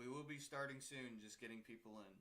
we will be starting soon, just getting people in.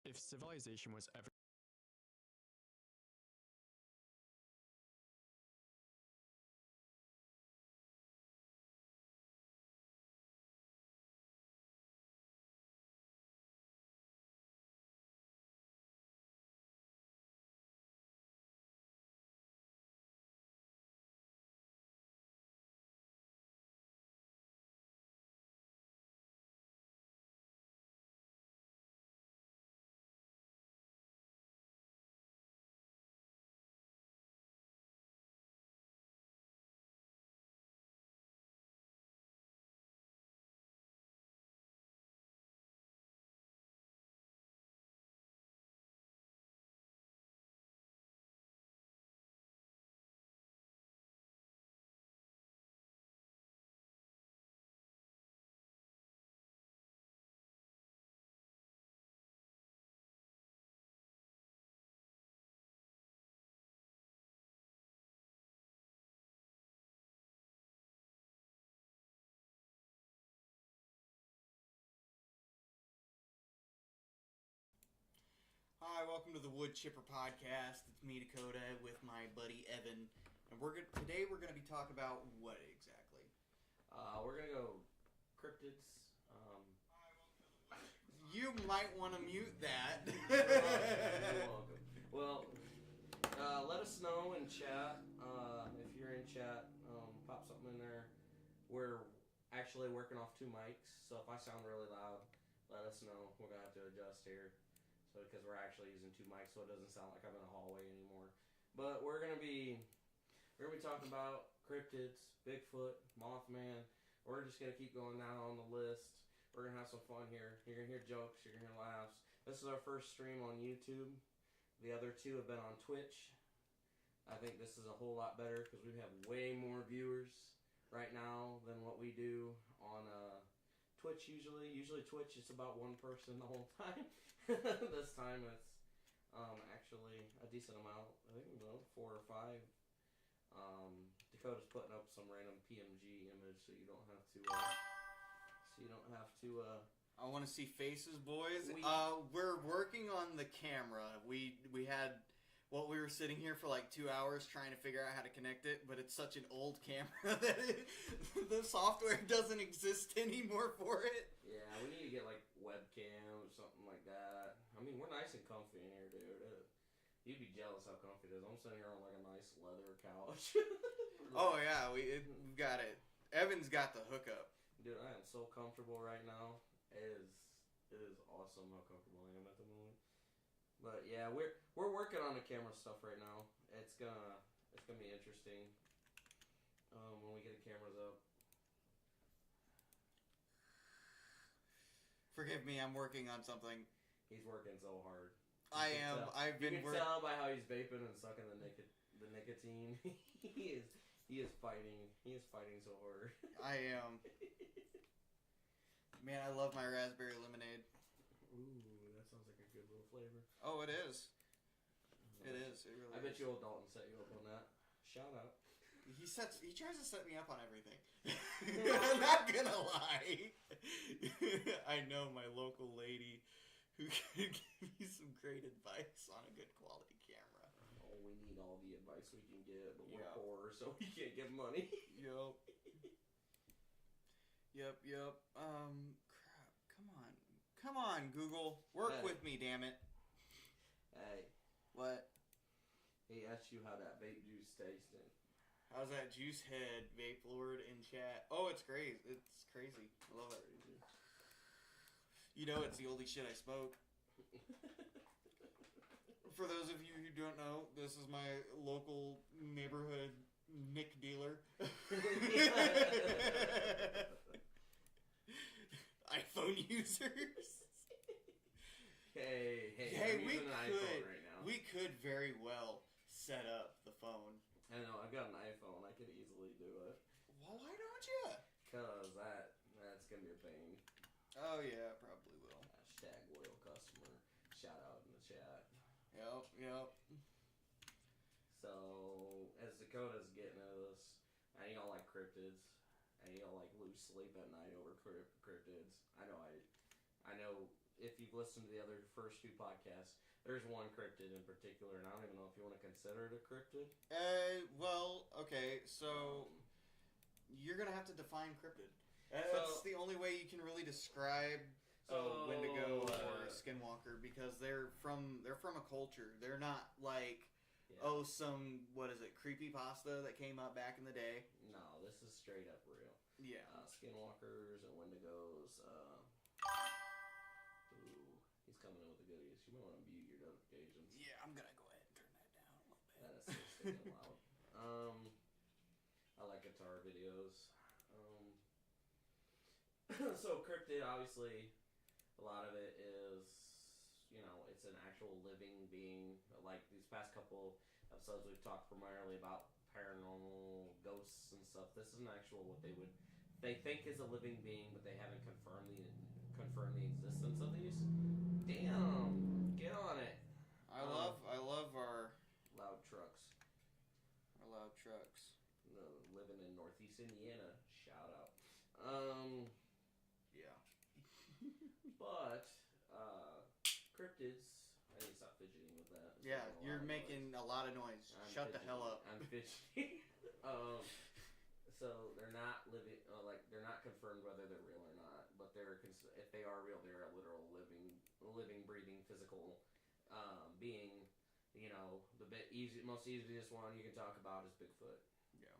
If civilization was ever Hi, welcome to the Woodchipper Podcast. It's me, Dakota, with my buddy Evan, and today we're gonna be talking about what exactly? We're gonna go cryptids. You might want to mute that. You're welcome. Well, let us know in chat. If you're in chat, pop something in there. We're actually working off 2 mics, so if I sound really loud, let us know. We're gonna have to adjust here, so because we're actually using 2 mics, so it doesn't sound like I'm in a hallway anymore. But we're gonna be talking about cryptids, Bigfoot, Mothman. We're just gonna keep going down on the list. We're gonna have some fun here. You're gonna hear jokes. You're gonna hear laughs. This is our first stream on YouTube. The other 2 have been on Twitch. I think this is a whole lot better because we have way more viewers right now than what we do on Twitch usually. Usually Twitch is about 1 person the whole time. This time it's actually a decent amount. I think 4 or 5. Dakota's putting up some random PMG image so you don't have to. I want to see faces, boys. We're working on the camera. We had. Well, we were sitting here for like 2 hours trying to figure out how to connect it, but it's such an old camera that the software doesn't exist anymore for it. Yeah, we need to get like webcam or something like that. I mean, we're nice and comfy in here, dude. You'd be jealous how comfy it is. I'm sitting here on like a nice leather couch. Oh yeah, we've got it. Evan's got the hookup. Dude, I am so comfortable right now. It is awesome how comfortable I am at the moment. But yeah, we're working on the camera stuff right now. It's gonna be interesting when we get the cameras up. Forgive me, I'm working on something. He's working so hard. I am. I've been. You can tell by how he's vaping and sucking the nicotine. He is fighting. He is fighting so hard. I am. Man, I love my raspberry lemonade. Ooh, that sounds like a good little flavor. Oh, it is. It is. It really. I bet you old Dalton set you up on that. Shout out. He tries to set me up on everything. I'm not gonna lie. I know my local lady who can give me some great advice on a good quality camera. Oh, we need all the advice we can get, but we're poor, so we can't give money. Yup. Crap. Come on, Google. Work with me, damn it. Hey. What? He asked you how that vape juice tasted. How's that juice head, Vape Lord, in chat? Oh, it's great. It's crazy. I love it. You know it's the only shit I smoke. For those of you who don't know, this is my local neighborhood Nick dealer. iPhone users. Hey, I'm using an iPhone right now. We could very well set up the phone. I know, I've got an iPhone. I could easily do it. Well, why don't you? Because that's going to be a pain. Oh, yeah, probably will. Hashtag loyal customer. Shout out in the chat. Yep. So, as Dakota's getting at this, and you don't like cryptids, and you don't like lose sleep at night over cryptids. I know if you've listened to the other first two podcasts, there's one cryptid in particular, and I don't even know if you want to consider it a cryptid. Well, okay, so you're gonna have to define cryptid. That's the only way you can really describe Wendigo or Skinwalker, because they're from a culture. They're not like some creepypasta that came up back in the day. No, this is straight up real. Yeah. Skinwalkers and Wendigos. Ooh, he's coming in with the goodies. You might want to mute your notifications. Yeah, I'm gonna go ahead and turn that down a little bit. That is so stinking loud. I like guitar videos. So cryptid, obviously, a lot of it is, it's an actual living being. Like these past couple episodes, we've talked primarily about paranormal ghosts and stuff. This is an actual what they think is a living being, but they haven't confirmed the existence of these. Damn, get on it. I love our loud trucks. Our loud trucks. Living in Northeast Indiana, shout out. Yeah. But cryptids. I need to stop fidgeting with that. Yeah, you're making a lot of noise. Shut the hell up. I'm fidgeting. So they're not living. They're not confirmed whether they're real or not. But if they are real, they're a literal living, breathing, physical being. The most easiest one you can talk about is Bigfoot. Yeah.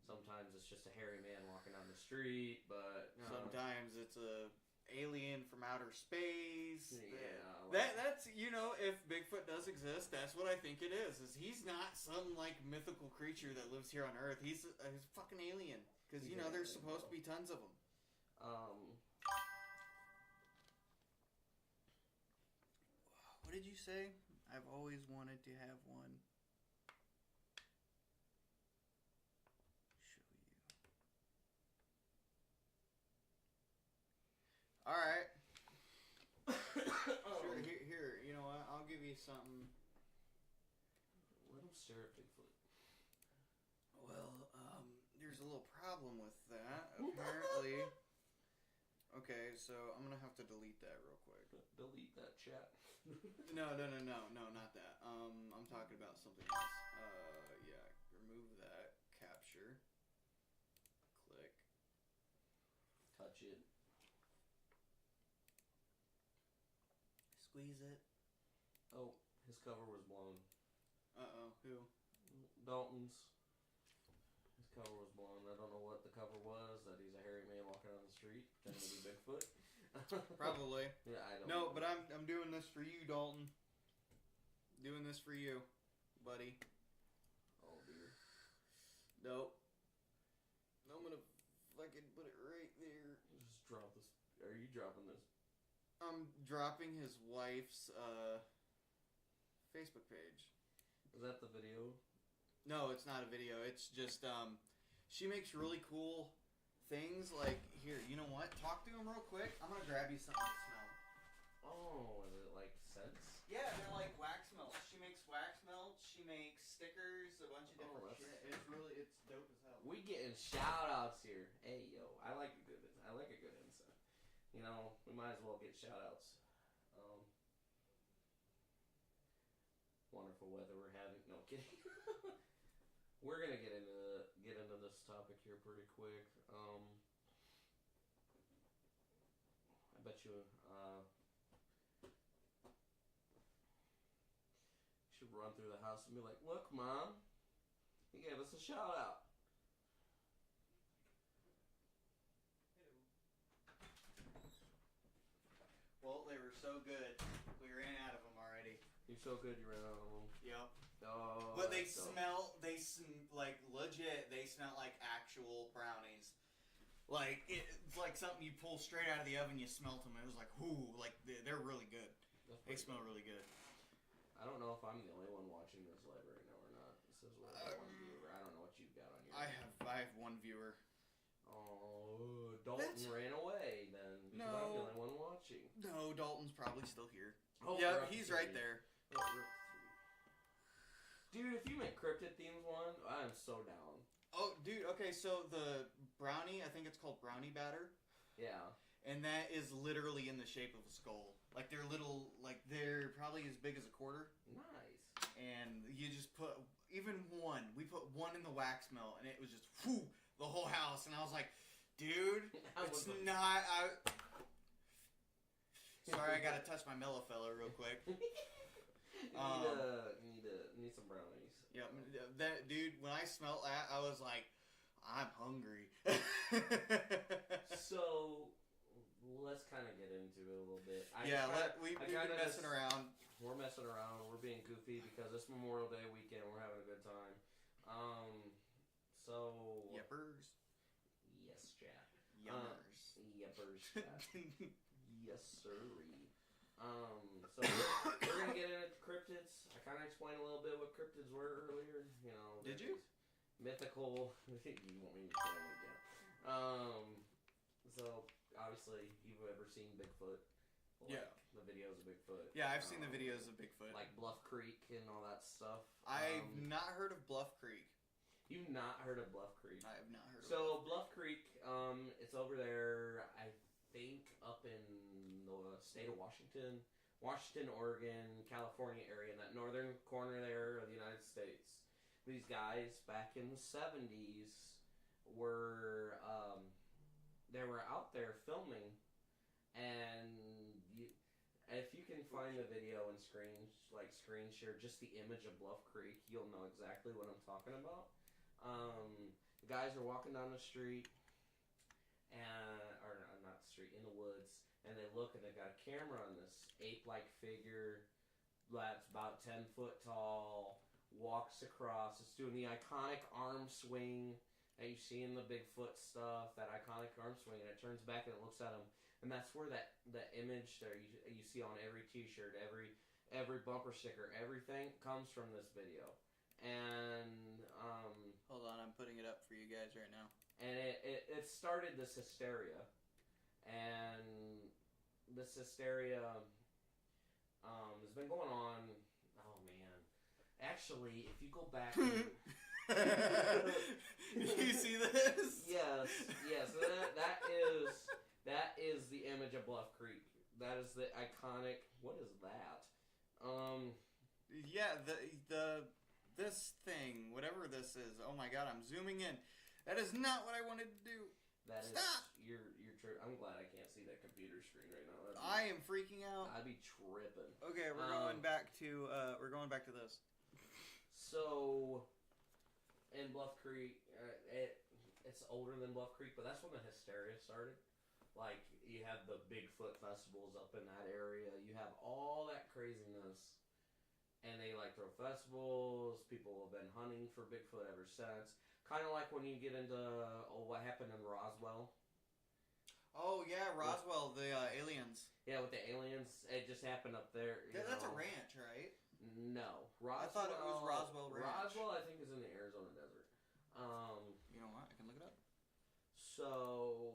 Sometimes it's just a hairy man walking down the street, but sometimes it's a alien from outer space. Yeah. That's if Bigfoot does exist, that's what I think it is. He's not some mythical creature that lives here on Earth. He's a fucking alien. Because there's supposed to be tons of them. What did you say? I've always wanted to have one. Show you. Alright. Sure, here, you know what? I'll give you something. Let him stare at Bigfoot. Well, there's a little problem with that, apparently. Okay, so I'm gonna have to delete that real quick. Delete that chat. No, not that. I'm talking about something else. Yeah, remove that. Capture. Click. Touch it. Squeeze it. Oh, his cover was blown. Uh-oh, who? Dalton's. His cover was blown. I don't know what the cover was. That he's a hairy man walking on the street pretending to be Bigfoot. Probably. Yeah, I don't know. No, But I'm doing this for you, Dalton. Doing this for you, buddy. Oh dear. Nope. I'm gonna fucking put it right there. Just drop this. Are you dropping this? I'm dropping his wife's Facebook page. Is that the video? No, it's not a video. It's just she makes really cool things. Like here, you know what? Talk to him real quick. I'm gonna grab you something to smell. Oh, is it like scents? Yeah, they're like wax melts. She makes wax melts. She makes stickers. A bunch of different shit. It's dope as hell. We getting shout outs here. Hey yo, I like a good insight. You know, we might as well get shout outs. Wonderful weather we're having. No kidding. We're gonna get into this topic here pretty quick. I bet you should run through the house and be like, "Look, Mom, he gave us a shout out." Well, they were so good, we ran out of them already. You're so good, you ran out of them. Yep. Oh, but they smell, like legit, they smell like actual brownies. Like, it's like something you pull straight out of the oven, you smelt them, and it was like, ooh, like, they're really good. They smell really good. I don't know if I'm the only one watching this live right now or not. This is one viewer. I don't know what you've got on your I have one viewer. Oh, Dalton ran away then. Because I'm the only one watching. No, Dalton's probably still here. Oh, yeah, he's right there. Dude, if you make cryptid themes one, I'm so down. Oh, dude, okay, so the brownie, I think it's called brownie batter. Yeah. And that is literally in the shape of a skull. Like, they're little, like, they're probably as big as a quarter. Nice. And you just put, even one, we put one in the wax melt, and it was just, whoo, the whole house. And I was like, dude, it's not, Sorry, I gotta touch my mellow fella real quick. You need some brownies. Yeah, that dude. When I smelled that, I was like, I'm hungry. So let's kind of get into it a little bit. We've been messing around. We're messing around. We're being goofy because it's Memorial Day weekend. We're having a good time. So. Yeppers. Yes, Jack. Yummers. Yeppers, Jack. Yes, sirree. So we're gonna get into cryptids. I kind of explained a little bit what cryptids were earlier. You know. Did you? Mythical. You want me to explain it again? So obviously you've ever seen Bigfoot. Like, yeah. The videos of Bigfoot. Yeah, I've seen the videos of Bigfoot. Like Bluff Creek and all that stuff. I've not heard of Bluff Creek. You've not heard of Bluff Creek? I have not heard of So Bluff Creek, it's over there, I think, up in the state of Washington, Oregon, California area, in that northern corner there of the United States. These guys back in the 70s were, they were out there filming, and if you can find the video and screen share just the image of Bluff Creek, you'll know exactly what I'm talking about. The guys are walking down the street, or not the street, in the woods, and they look and they've got a camera on this ape-like figure that's about 10 foot tall, walks across, it's doing the iconic arm swing that you see in the Bigfoot stuff, that iconic arm swing, and it turns back and it looks at him, and that's where that image there you see on every t-shirt, every bumper sticker, everything comes from this video. And hold on, I'm putting it up for you guys right now. And it started this hysteria, and this hysteria has been going on. Oh man, actually, if you go back, you see this? Yes. That is the image of Bluff Creek. That is the iconic. What is that? Yeah, this thing, whatever this is. Oh my god, I'm zooming in. That is not what I wanted to do. Stop! You're I'm glad I can't see that computer screen right now. I am freaking out. I'd be tripping. Okay, we're going back to this. So, in Bluff Creek, it's older than Bluff Creek, but that's when the hysteria started. Like, you have the Bigfoot festivals up in that area. You have all that craziness. And they throw festivals. People have been hunting for Bigfoot ever since. Kind of like when you get into what happened in Roswell. Oh yeah, Roswell, the aliens. Yeah, with the aliens, it just happened up there. That's a ranch, right? No, Roswell. I thought it was Roswell Ranch. Roswell, I think, is in the Arizona desert. You know what? I can look it up. So,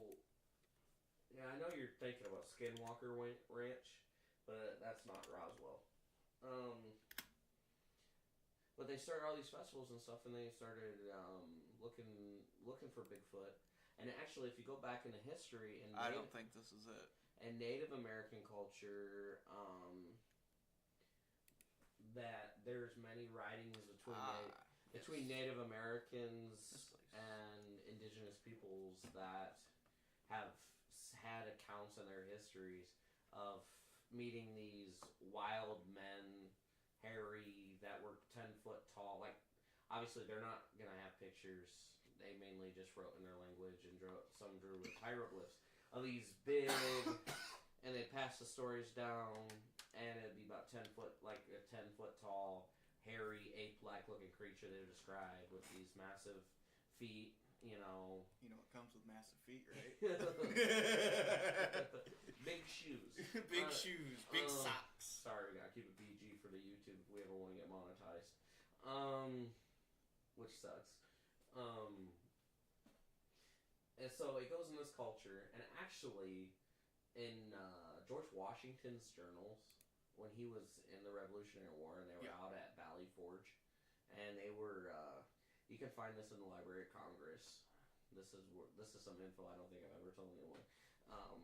yeah, I know you're thinking about Skinwalker Ranch, but that's not Roswell. But they started all these festivals and stuff, and they started looking for Bigfoot. And actually, if you go back into history, I don't think this is it. And Native American culture, that there's many writings between Native Americans and indigenous peoples that have had accounts in their histories of meeting these wild men, hairy, that were 10 foot tall. Like, obviously, they're not going to have pictures. They mainly just wrote in their language and some drew with hieroglyphs of these big, and they passed the stories down, and it'd be about 10 foot, like a 10 foot tall, hairy, ape-like looking creature they described with these massive feet, You know what comes with massive feet, right? Big shoes. Big shoes. Big socks. Sorry, we gotta keep it PG for the YouTube if we ever want to get monetized. Which sucks. And so it goes in this culture, and actually, in George Washington's journals, when he was in the Revolutionary War, and they were out at Valley Forge, and they were, you can find this in the Library of Congress. This is some info I don't think I've ever told anyone.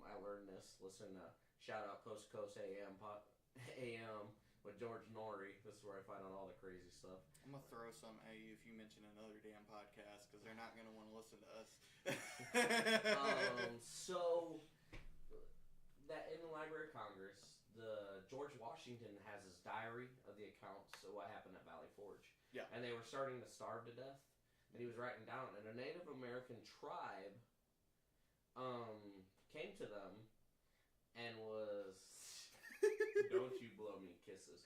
I learned this listening to shout out Coast to Coast AM with George Norrie. This is where I find out all the crazy stuff. I'm gonna throw some at you if you mention another damn podcast, because they're not gonna want to listen to us. So that in the Library of Congress, the George Washington has his diary of the accounts of what happened at Valley Forge. Yeah. And they were starting to starve to death, and he was writing down, and a Native American tribe came to them and was don't you blow me kisses.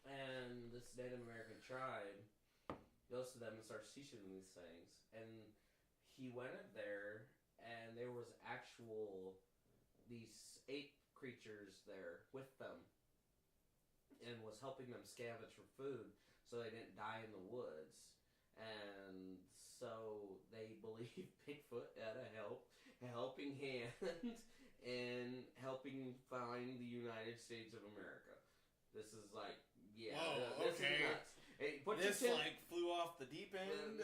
And this Native American tribe goes to them and starts teaching them these things. And he went up there, and there was these ape creatures there with them, and was helping them scavenge for food so they didn't die in the woods. And so they believe Bigfoot had a helping hand in helping find the United States of America. This is like, this is nuts. Hey, flew off the deep end.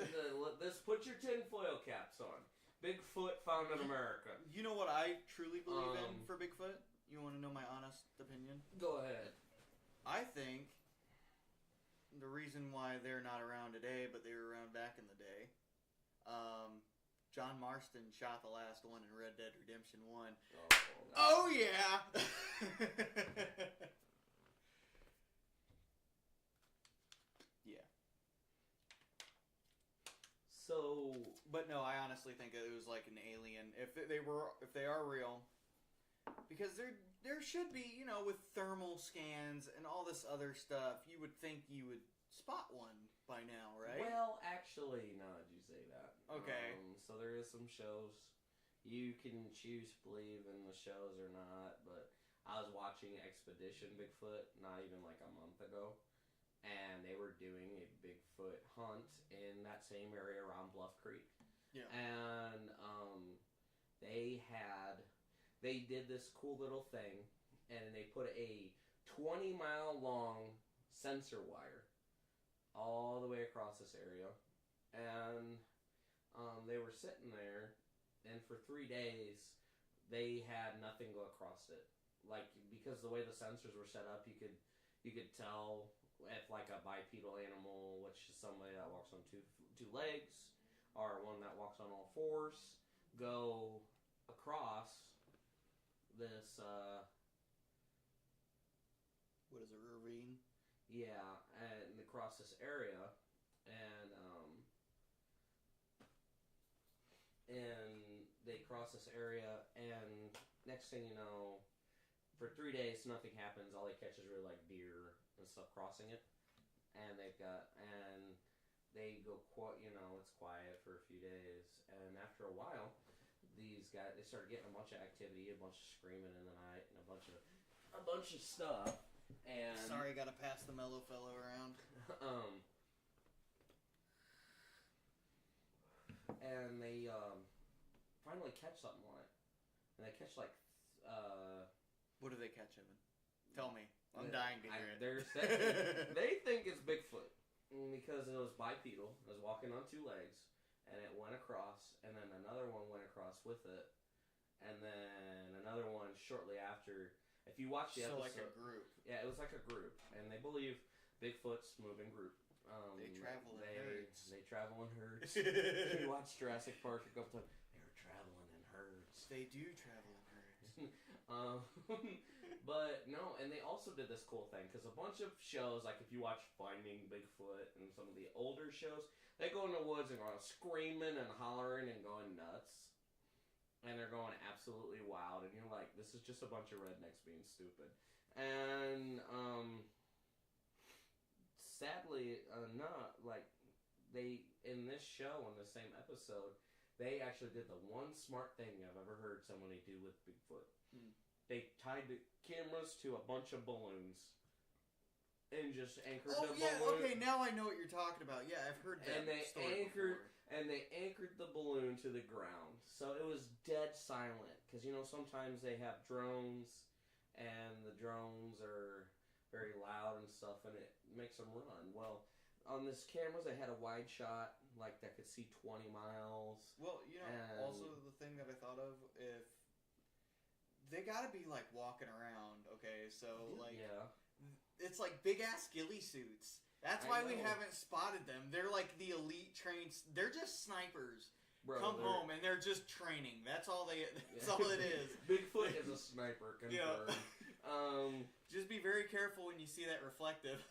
Put your tinfoil caps on. Bigfoot found in America. You know what I truly believe in for Bigfoot? You want to know my honest opinion? Go ahead. I think the reason why they're not around today, but they were around back in the day, John Marston shot the last one in Red Dead Redemption 1. Oh yeah! Yeah. So, but no, I honestly think it was like an alien. If they are real, because there should be, with thermal scans and all this other stuff, you would think you would spot one by now, right? Well, actually, now that you say that. Okay. So there is some shows. You can choose to believe in the shows or not, but I was watching Expedition Bigfoot not even like a month ago, and they were doing a Bigfoot hunt in that same area around Bluff Creek. Yeah. And they did this cool little thing, and they put a 20-mile long sensor wire all the way across this area, and they were sitting there, and for 3 days they had nothing go across it, like, because the way the sensors were set up, you could tell if like a bipedal animal, which is somebody that walks on two legs, or one that walks on all fours, go across this what is a ravine? Yeah, and across this area, and they cross this area, and next thing you know, for 3 days nothing happens. All they catch is really like deer and stuff crossing it, and they go it's quiet for a few days, and after a while, these guys, they started getting a bunch of activity, a bunch of screaming in the night, and a bunch of stuff. And sorry, gotta pass the mellow fellow around. And they finally catch something on it, and they catch like. What do they catch, Evan? Tell me. I'm dying to hear it. They think it's Bigfoot because it was bipedal. It was walking on two legs, and it went across, and then another one went across with it, and then another one shortly after. If you watch the episode, like a group. Yeah, it was like a group, and they believe Bigfoot's moving group. They travel in herds. They travel in herds. You watch Jurassic Park a couple times. They were traveling in herds. They do travel in herds. But no, and they also did this cool thing because a bunch of shows, like if you watch Finding Bigfoot and some of the older shows, they go in the woods and are screaming and hollering and going nuts, and they're going absolutely wild, and you're like, this is just a bunch of rednecks being stupid. And sadly, not like they in this show in the same episode, they actually did the one smart thing I've ever heard somebody do with Bigfoot. They tied the cameras to a bunch of balloons and just anchored the balloon. Oh yeah, okay, now I know what you're talking about. Yeah, I've heard that. And they anchored the balloon to the ground, so it was dead silent. Because sometimes they have drones, and the drones are very loud and stuff, and it makes them run. Well, on this cameras, they had a wide shot, like that could see 20 miles. Well, also the thing that I thought of, if they gotta be like walking around, okay? So it's like big ass ghillie suits. That's why we haven't spotted them. They're like the elite trains. They're just snipers. Bro, come home and they're just training. That's all they. That's all it is. Bigfoot is a sniper. Confirmed. Yeah. Just be very careful when you see that reflective.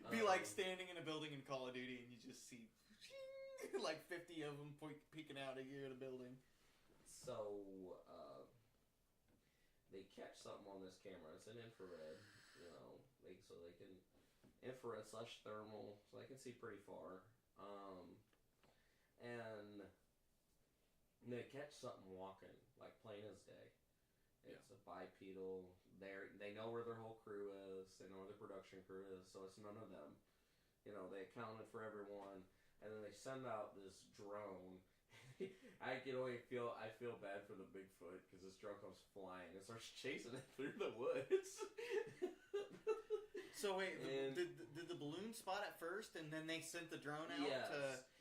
Be like standing in a building in Call of Duty and you just see like 50 of them peeking out at you in a building. So they catch something on this camera. It's an infrared, so they can infrared/thermal, so they can see pretty far. And they catch something walking, like plain as day. It's a bipedal. They know where their whole crew is. They know where the production crew is, so it's none of them. They accounted for everyone, and then they send out this drone. I feel bad for the Bigfoot because this drone comes flying and starts chasing it through the woods. So wait, did the balloon spot it first, and then they sent the drone out? Yes.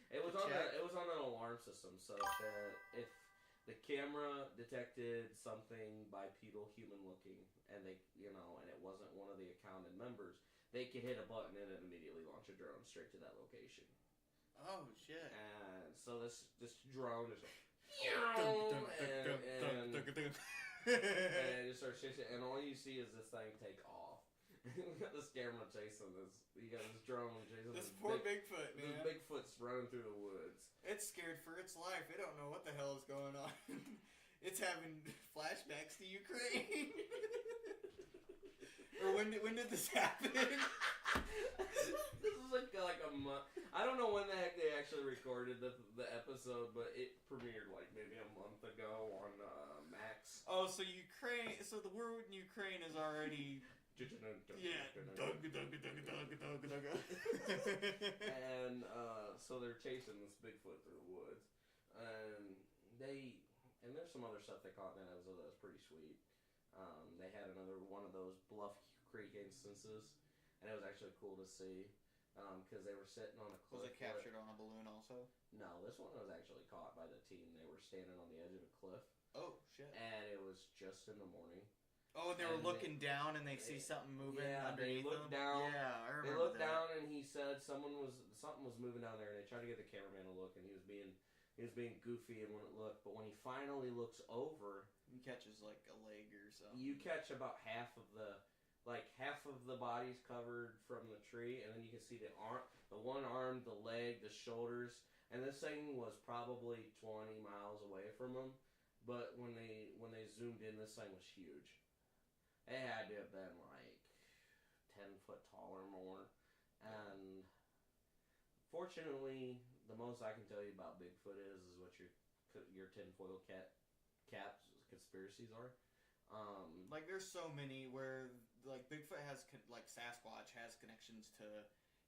It was on an alarm system. So if the camera detected something bipedal, human looking, and and it wasn't one of the accounted members, they could hit a button and it immediately launch a drone straight to that location. Oh shit! And so this drone is like, and it just starts chasing, and all you see is this thing take off. You got this camera chasing this. You got this drone chasing this poor Bigfoot, man. This Bigfoot's running through the woods. It's scared for its life. It don't know what the hell is going on. It's having flashbacks to Ukraine. Or when did this happen? This is like a month. I don't know when the heck they actually recorded the episode, but it premiered like maybe a month ago on Max. Oh, so the war in Ukraine is already. Yeah. And so they're chasing this Bigfoot through the woods, and there's some other stuff they caught in that episode that was pretty sweet. They had another one of those Bluff Creek instances, and it was actually cool to see because they were sitting on a cliff. Was it captured on a balloon also? No, this one was actually caught by the team. They were standing on the edge of a cliff. Oh shit! And it was just in the morning. Oh, and they were looking down and they see something moving underneath them? Down. Yeah, I remember They looked down and he said something was moving down there, and they tried to get the cameraman to look, and he was being goofy and wouldn't look. But when he finally looks over, he catches like a leg or something. You catch about half of the body's covered from the tree, and then you can see the one arm, the leg, the shoulders, and this thing was probably 20 miles away from him. But when they zoomed in, this thing was huge. It had to have been like 10 foot tall or more. And fortunately, the most I can tell you about Bigfoot is what you're your tinfoil caps conspiracies are. Like, there's so many where, like, Bigfoot has, like, Sasquatch has connections to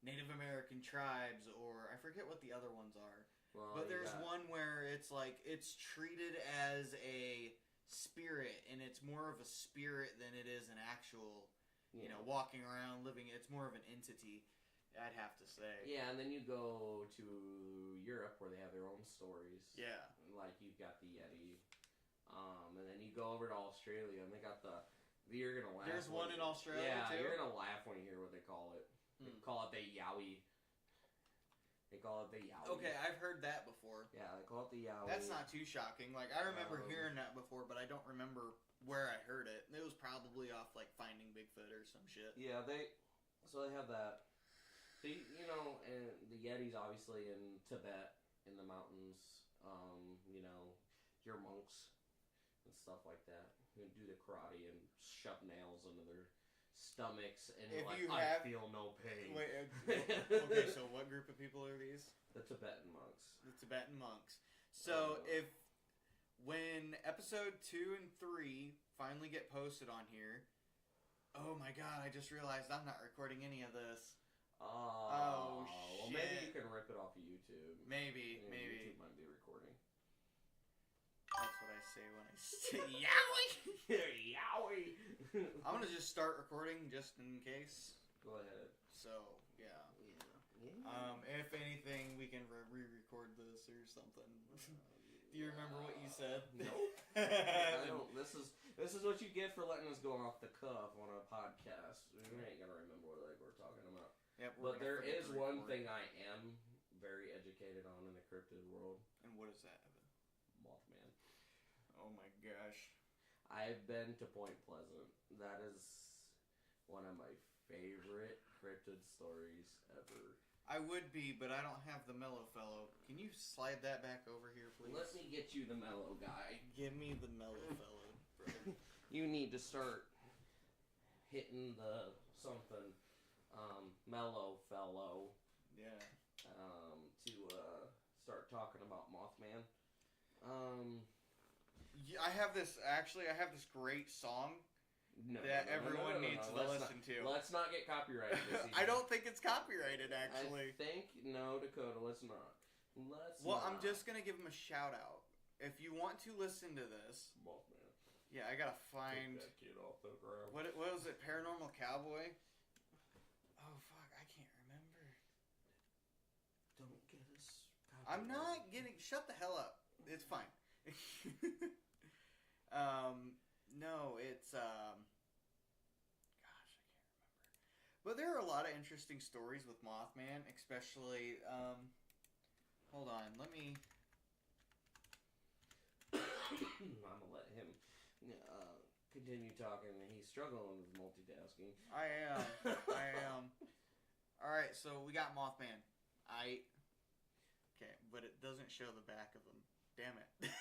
Native American tribes, or I forget what the other ones are. Well, but there's one where it's, like, it's treated as a spirit, and it's more of a spirit than it is an actual, you know, walking around, living. It's more of an entity, I'd have to say. Yeah, and then you go to Europe where they have their own stories. Yeah. Like, you've got the Yeti. And then you go over to Australia, and they got the you're gonna laugh. There's one in Australia, too? Yeah, you're gonna laugh when you hear what they call it. They call it the Yowie. They call it the Yowie. Okay, I've heard that before. Yeah, they call it the Yowie. That's not too shocking. Like, I remember hearing that before, but I don't remember where I heard it. It was probably off, like, Finding Bigfoot or some shit. Yeah, they have that. You know, and the Yeti's obviously in Tibet, in the mountains. You know, your monks and stuff like that who do the karate and shove nails into their stomachs and I feel no pain. Wait, okay, so what group of people are these? The Tibetan monks. The Tibetan monks. So when episode 2 and 3 finally get posted on here, oh my god, I just realized I'm not recording any of this. Oh, shit. Well, maybe you can rip it off of YouTube. Maybe. YouTube might be recording. That's what I say when I say yowie. Yowie. I'm gonna just start recording just in case. Go ahead. So if anything, we can re-record this or something. Do you remember what you said? Nope. I don't. This is what you get for letting us go off the cuff on a podcast. We ain't gonna remember what we're talking about. Yep, but there is one thing I am very educated on in the cryptid world. And what is that, Evan? Mothman. Oh my gosh. I've been to Point Pleasant. That is one of my favorite cryptid stories ever. I would be, but I don't have the mellow fellow. Can you slide that back over here, please? Let me get you the mellow guy. Give me the mellow fellow, brother. You need to start hitting the something mellow fellow. Yeah. To start talking about Mothman. I have this great song that everyone needs to listen to. Let's not get copyrighted this evening. I don't think it's copyrighted, actually. I think, no, Dakota, let's not. I'm just going to give him a shout out. If you want to listen to this... Mothman. Yeah, I gotta find... Take that kid off the ground. What was it? Paranormal Cowboy? Oh, fuck, I can't remember. Don't get us copyrighted. I'm not getting... Shut the hell up. It's fine. No, it's, gosh, I can't remember. But there are a lot of interesting stories with Mothman, especially, hold on, let me... I'm gonna let him continue talking. He's struggling with multitasking. I am. Alright, so we got Mothman. Okay, but it doesn't show the back of him. Damn it.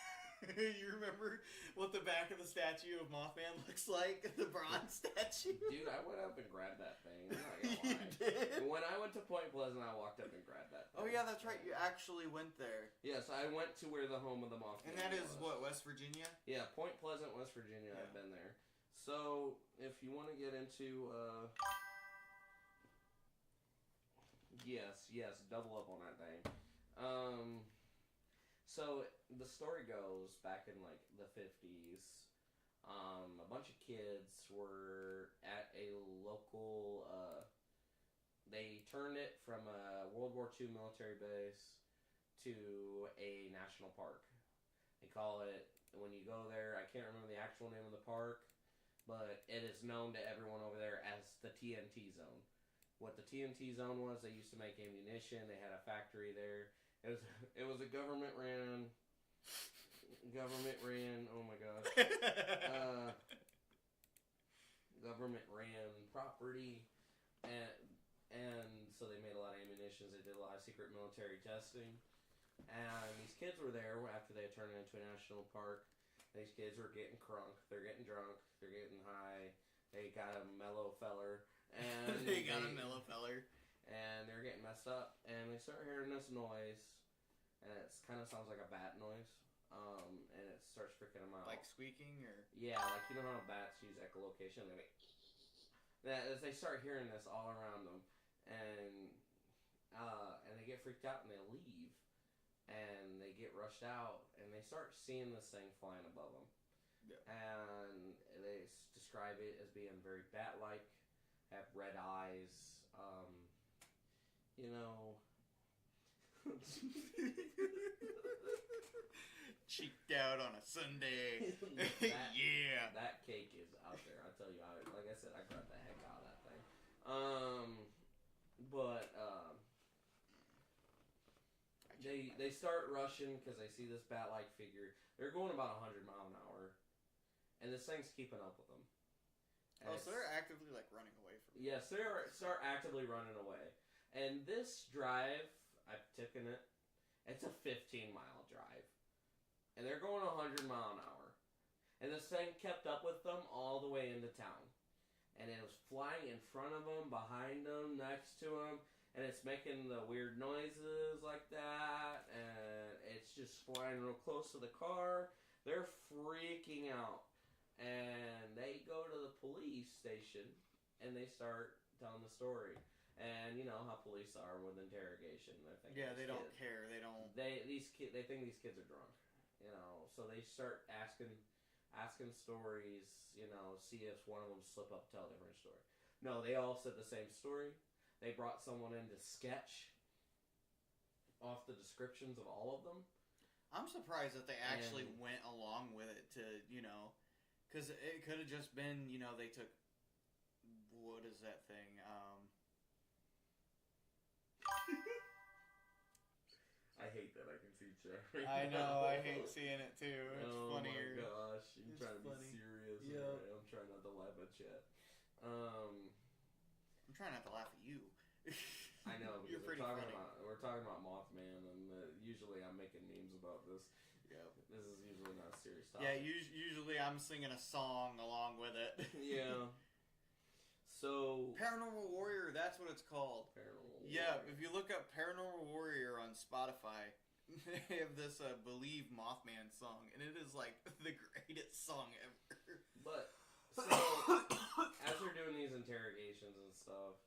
You remember what the back of the statue of Mothman looks like? The bronze statue? Dude, I went up and grabbed that thing. I'm not gonna lie. You did? When I went to Point Pleasant, I walked up and grabbed that thing. Oh yeah, that's right. You actually went there. Yes, I went to where the home of the Mothman And that is, was. what, West Virginia? Yeah, Point Pleasant, West Virginia. Yeah. I've been there. So, if you want to get into, yes, double up on that thing. So, the story goes, back in, like, the 50s, a bunch of kids were at a local, they turned it from a World War II military base to a national park. They call it, when you go there, I can't remember the actual name of the park, but it is known to everyone over there as the TNT Zone. What the TNT Zone was, they used to make ammunition, they had a factory there. It was a government ran, oh my gosh, government ran property, and so they made a lot of ammunitions, they did a lot of secret military testing, and these kids were there after they had turned it into a national park. These kids were getting crunk, they're getting drunk, they're getting high, they got a mellow feller, and They got a mellow feller. And they're getting messed up, and they start hearing this noise, and it kind of sounds like a bat noise. and it starts freaking them out. Like squeaking, or yeah, like you know how bats use echolocation. As they start hearing this all around them, and they get freaked out and they leave, and they get rushed out, and they start seeing this thing flying above them. Yeah. And they describe it as being very bat-like, have red eyes, you know. Cheeked out on a Sunday. Yeah. That cake is out there. I tell you, like I said, I grabbed the heck out of that thing. They start rushing because they see this bat-like figure. They're going about 100 miles an hour, and this thing's keeping up with them. And so they're actively like running away from. Yes, they start actively running away. And this drive, I've taken it. It's a 15-mile drive, and they're going 100 miles an hour. And this thing kept up with them all the way into town, and it was flying in front of them, behind them, next to them. And it's making the weird noises like that, and it's just flying real close to the car. They're freaking out, and they go to the police station, and they start telling the story. And you know how police are with interrogation. They don't care. They don't. They think these kids are drunk, you know. So they start asking stories, you know, see if one of them slip up, tell a different story. No, they all said the same story. They brought someone in to sketch off the descriptions of all of them. I'm surprised that they actually went along with it to, you know, because it could have just been, you know, they took, what is that thing? I hate that I can see Chat. I know, I hate seeing it too. It's funnier. Oh my gosh, you're trying to be serious. Yeah. Right? I'm trying not to laugh at Chat. I'm trying not to laugh at you. I know, because You're pretty funny. We're talking about Mothman, and usually I'm making memes about this. Yep. This is usually not a serious topic. Yeah, usually I'm singing a song along with it. Yeah. So... Paranormal Warrior, that's what it's called. Paranormal Yeah, Warrior. if you look up Paranormal Warrior on Spotify, they have this Believe Mothman song, and it is like the greatest song ever. But, so, as they're doing these interrogations and stuff,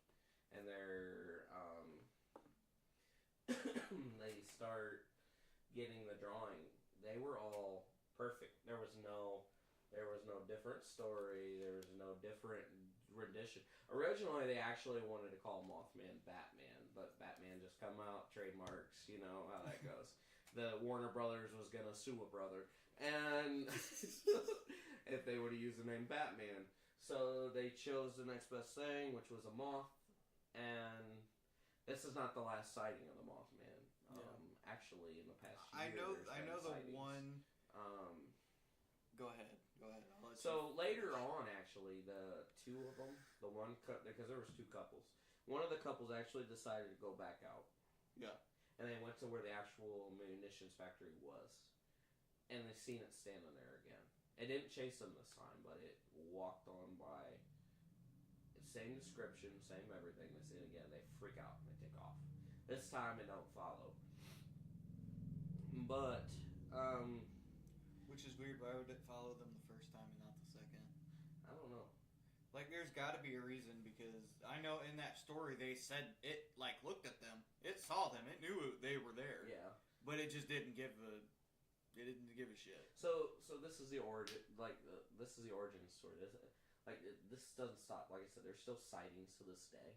and they're, they start getting the drawing, they were all perfect. There was no different story, there was no different rendition. Originally, they actually wanted to call Mothman Batman, but Batman just come out, trademarks, you know how that goes. The Warner Brothers was gonna sue a brother, and if they would have used the name Batman. So they chose the next best thing, which was a moth, and this is not the last sighting of the Mothman. Actually, in the past year, I know the sightings. one. Go ahead. So later on, actually, the two of them, the one because there was two couples. One of the couples actually decided to go back out. Yeah. And they went to where the actual munitions factory was, and they seen it standing there again. It didn't chase them this time, but it walked on by. Same description, same everything. They see it again. They freak out and they take off. This time it don't follow. But which is weird. Why would it follow them the first time and not the second? I don't know. Like, there's got to be a reason, because I know in that story they said it like looked at them, it saw them, it knew they were there. Yeah. But it just didn't give a shit. So this is the origin. This is the origin story. This doesn't stop. Like I said, there's still sightings to this day.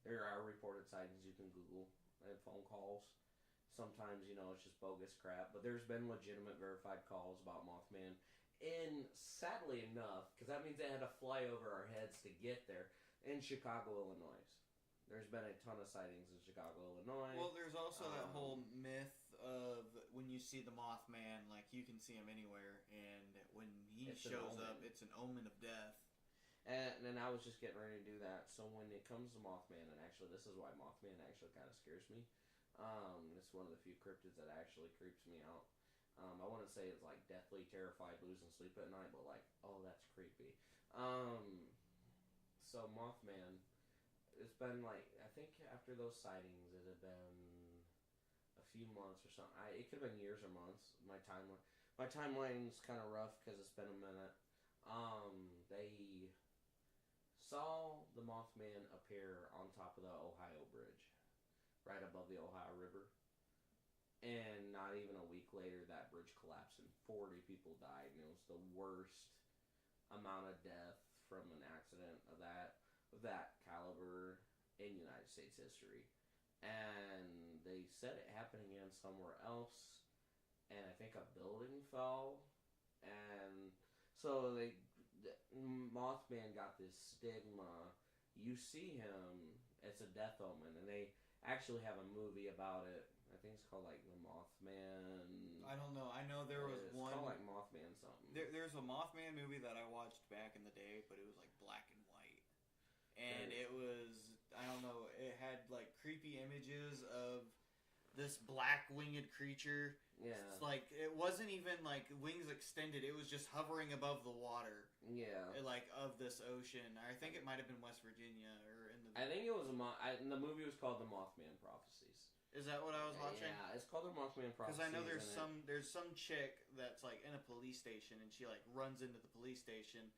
There are reported sightings you can Google and phone calls. Sometimes, you know, it's just bogus crap. But there's been legitimate verified calls about Mothman. And sadly enough, because that means they had to fly over our heads to get there, in Chicago, Illinois. There's been a ton of sightings in Chicago, Illinois. Well, there's also that whole myth of when you see the Mothman, like, you can see him anywhere. And when he shows up, it's an omen of death. And I was just getting ready to do that. So when it comes to Mothman, and actually this is why Mothman actually kind of scares me. It's one of the few cryptids that actually creeps me out. I want to say it's like deathly terrified, losing sleep at night, but like, oh, that's creepy. So Mothman, it's been like, I think after those sightings, it had been a few months or something. It could have been years or months. My timeline. my timeline's kind of rough because it's been a minute. They saw the Mothman appear on top of the Ohio Bridge, right above the Ohio River. And not even a week later, that bridge collapsed and 40 people died. And it was the worst amount of death from an accident of that caliber in United States history. And they said it happened again somewhere else. And I think a building fell. And so Mothman got this stigma. You see him, it's a death omen. And they actually have a movie about it. I think it's called like The Mothman. I don't know. I know there was one. It's called like Mothman something. There's a Mothman movie that I watched back in the day, but it was like black and white. And it was, I don't know, it had like creepy images of this black winged creature. Yeah. It's like, it wasn't even like wings extended, it was just hovering above the water. Yeah. Like of this ocean. I think it might have been West Virginia or in the. I think it was the movie was called The Mothman Prophecies. Is that what I was watching? Yeah, it's called The Mothman Prophecies. Because I know there's some chick that's like in a police station and she like runs into the police station,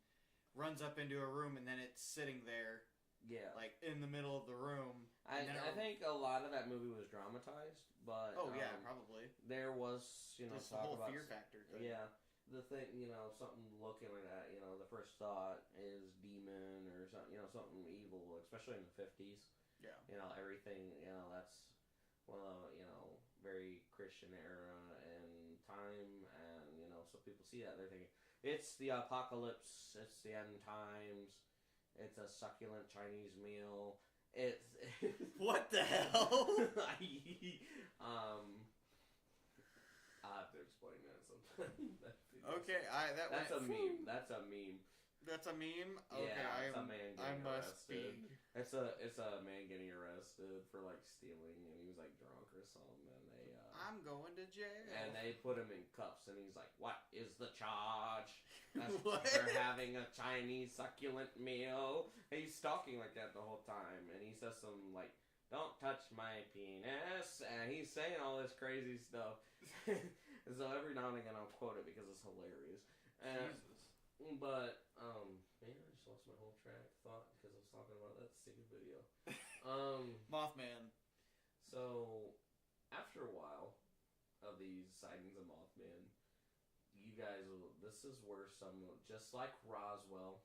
runs up into a room and then it's sitting there. Yeah. Like in the middle of the room. I think a lot of that movie was dramatized, but yeah, probably. There was, just talk the whole about fear factor. Yeah. The thing, something looking like that, the first thought is demon or something, something evil, especially in the 50s. Yeah. Everything, that's one of the, very Christian era and time, and, so people see that, they're thinking, it's the apocalypse, it's the end times, it's a succulent Chinese meal, it's... What the hell? I'll have to explain that sometime. Okay, That's a meme. That's a meme. That's a meme? Okay, yeah, I must be. It's a man getting arrested for like stealing, and he was like drunk or something, and they I'm going to jail. And they put him in cuffs, and he's like, "What is the charge? What? For having a Chinese succulent meal?" And he's talking like that the whole time, and he says some like, "Don't touch my penis," and he's saying all this crazy stuff. So every now and again I'll quote it because it's hilarious. Jesus. But man, I just lost my whole track of thought because I was talking about that stupid video. Mothman. So after a while of these sightings of Mothman, you guys will. This is where some, just like Roswell,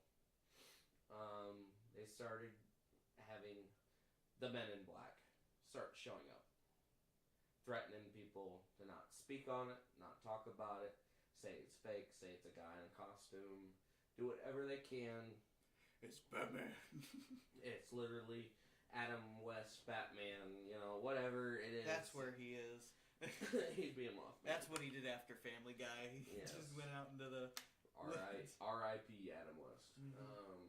they started having the Men in Black start showing up, threatening people to not speak on it, not talk about it, say it's fake, say it's a guy in a costume, do whatever they can. It's Batman. It's literally Adam West Batman, whatever it is. That's where he is. He'd be a Mothman. That's what he did after Family Guy. He just went out into the... R.I.P. Adam West. Mm-hmm.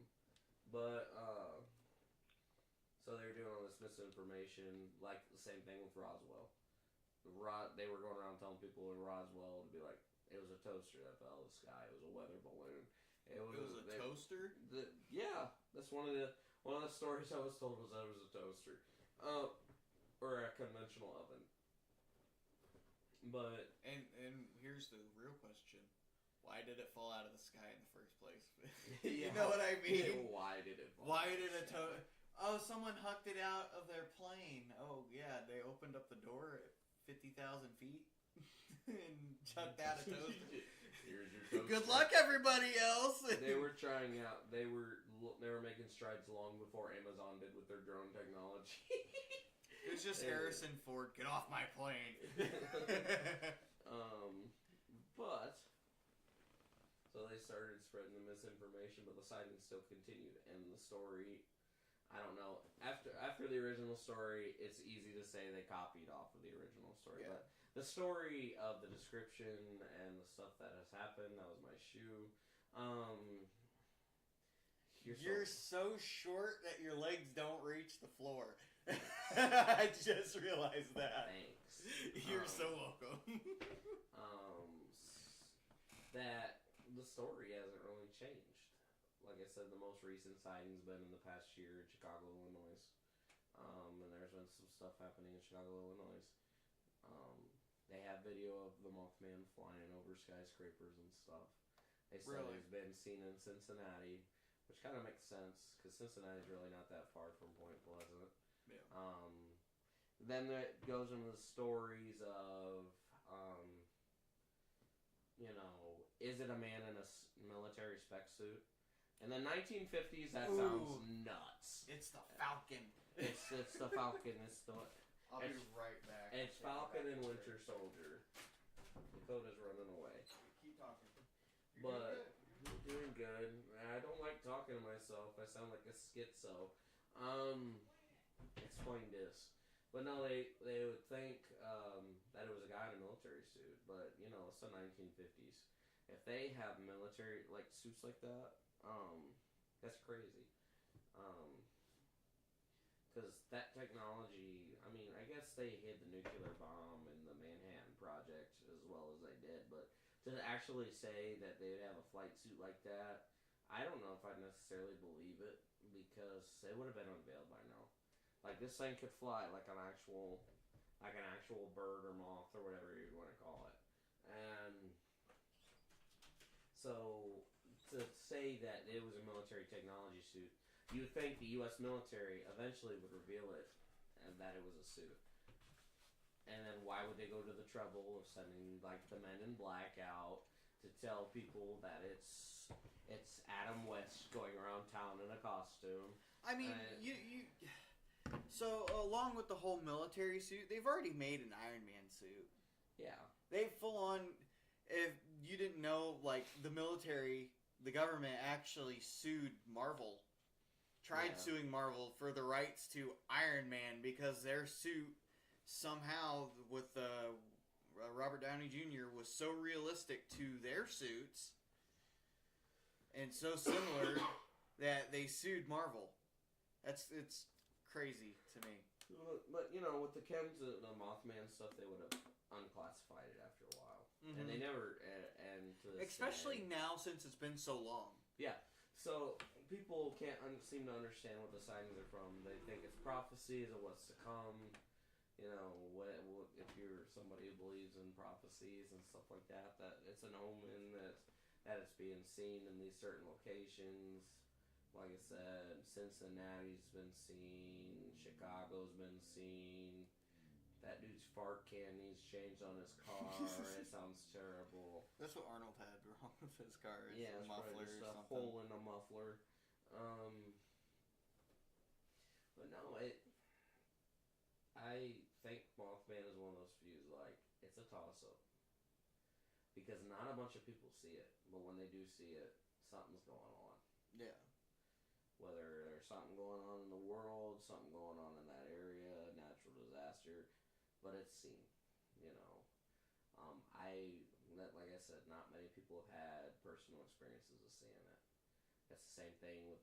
So they were doing all this misinformation, like the same thing with Roswell. They were going around telling people in Roswell to be like, it was a toaster that fell out of the sky. It was a weather balloon. It was a toaster? Yeah, that's one of the stories I was told was that it was a toaster, or a conventional oven. But and here's the real question: why did it fall out of the sky in the first place? You know what I mean? Why did it? Why did a toaster? Oh, someone hucked it out of their plane. Oh yeah, they opened up the door at 50,000 feet and chucked out a toaster. Here's your toaster. Good luck, everybody else. They were trying out. They were making strides long before Amazon did with their drone technology. It was just Harrison Ford. Get off my plane. But so they started spreading the misinformation, but the sightings still continued, and the story. I don't know. After the original story, it's easy to say they copied off of the original story, yeah. But the story of the description and the stuff that has happened, that was my shoe. You're so short that your legs don't reach the floor. I just realized that. Thanks. You're so welcome. That the story hasn't really changed. Like I said, the most recent sighting's been in the past year in Chicago, Illinois. And there's been some stuff happening in Chicago, Illinois. They have video of the Mothman flying over skyscrapers and stuff. They said Really? he's been seen in Cincinnati, which kind of makes sense because Cincinnati's really not that far from Point Pleasant. Yeah. Then it goes into the stories of, is it a man in a military spec suit? In the 1950s, that sounds nuts. It's the Falcon. It's the Falcon. I'll be right back. It's Falcon and Winter Soldier. Dakota's running away. Keep talking. But you're doing good. I don't like talking to myself. I sound like a schizo. Explain this. But no, they would think that it was a guy in a military suit. But, it's the 1950s. If they have military, suits like that, that's crazy. Because that technology, I guess they hid the nuclear bomb in the Manhattan Project as well as they did. But to actually say that they would have a flight suit like that, I don't know if I'd necessarily believe it. Because it would have been unveiled by now. This thing could fly like an actual bird or moth or whatever you'd want to call it. And so to say that it was a military technology suit, you would think the U.S. military eventually would reveal it and that it was a suit. And then why would they go to the trouble of sending the Men in Black out to tell people that it's Adam West going around town in a costume? So along with the whole military suit, they've already made an Iron Man suit. Yeah. They full on, if you didn't know, the military, the government actually sued Marvel. Tried suing Marvel for the rights to Iron Man because their suit somehow with Robert Downey Jr. was so realistic to their suits and so similar that they sued Marvel. It's crazy to me. But with the chems, the Mothman stuff, they would have unclassified it after a while, and they never. And to this especially day, now since it's been so long. Yeah. So people can't seem to understand what the signs are from. They think it's prophecies of what's to come. What if you're somebody who believes in prophecies and stuff like that? That it's an omen that it's being seen in these certain locations. Like I said, Cincinnati's been seen, Chicago's been seen. That dude's fart candy's changed on his car. It sounds terrible. That's what Arnold had wrong with his car. Yeah, a muffler just or a something. hole in a muffler. But no, I think Mothman is one of those few, it's a toss-up. Because not a bunch of people see it, but when they do see it, something's going on. Yeah. Whether there's something going on in the world, something going on in that area, natural disaster, but it's seen, like I said, not many people have had personal experiences of seeing it. That's the same thing with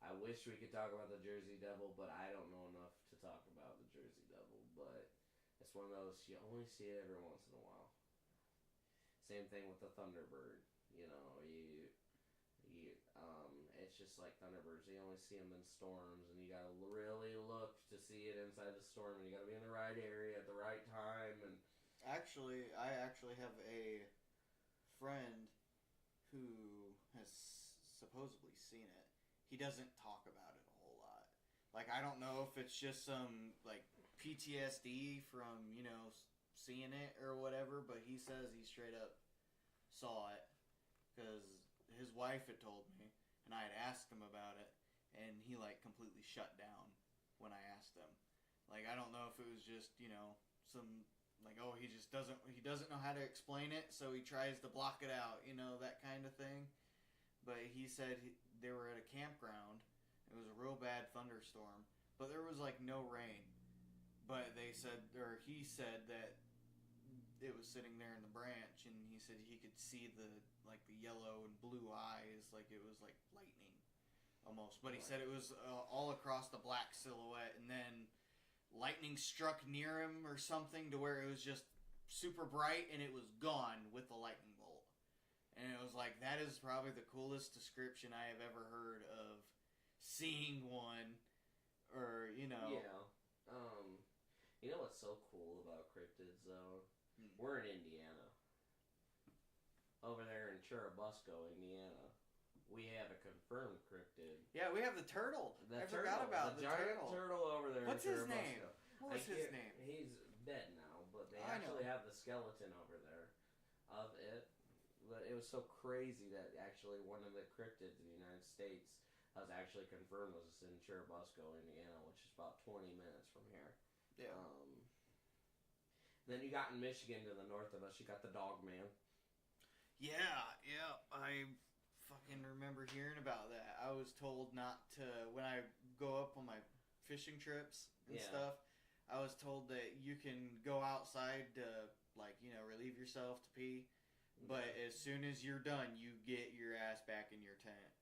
I wish we could talk about the Jersey Devil, but I don't know enough to talk about the Jersey Devil, but it's one of those, you only see it every once in a while. Same thing with the Thunderbird, it's just like Thunderbirds. You only see them in storms, and you gotta really look to see it inside the storm, and you gotta be in the right area at the right time. And I actually have a friend who has supposedly seen it. He doesn't talk about it a whole lot. I don't know if it's just some PTSD from seeing it or whatever, but he says he straight up saw it because his wife had told me. And I had asked him about it, and he completely shut down when I asked him. I don't know if it was just some he just doesn't know how to explain it, so he tries to block it out, that kind of thing. But he said they were at a campground. It was a real bad thunderstorm, but there was no rain. But he said that it was sitting there in the branch, and he said he could see the yellow and blue eyes, it was lightning almost. But he said it was all across the black silhouette, and then lightning struck near him or something to where it was just super bright, and it was gone with the lightning bolt. And it was that is probably the coolest description I have ever heard of seeing one, or Yeah. You know what's so cool about cryptids, though? We're in Indiana. Over there in Churubusco, Indiana, we have a confirmed cryptid. Yeah, we have the turtle. I forgot about the giant turtle over there. What's in his Churubusco. name? What was his name? He's dead now, but they I actually know. have the skeleton over there of it. But it was so crazy that actually one of the cryptids in the United States was actually confirmed was in Churubusco, Indiana, which is about 20 minutes from here. Yeah. Then you got in Michigan to the north of us, you got the Dog Man. Yeah, I fucking remember hearing about that. I was told not to, when I go up on my fishing trips and stuff, I was told that you can go outside to, like, you know, relieve yourself to pee, but as soon as you're done, you get your ass back in your tent.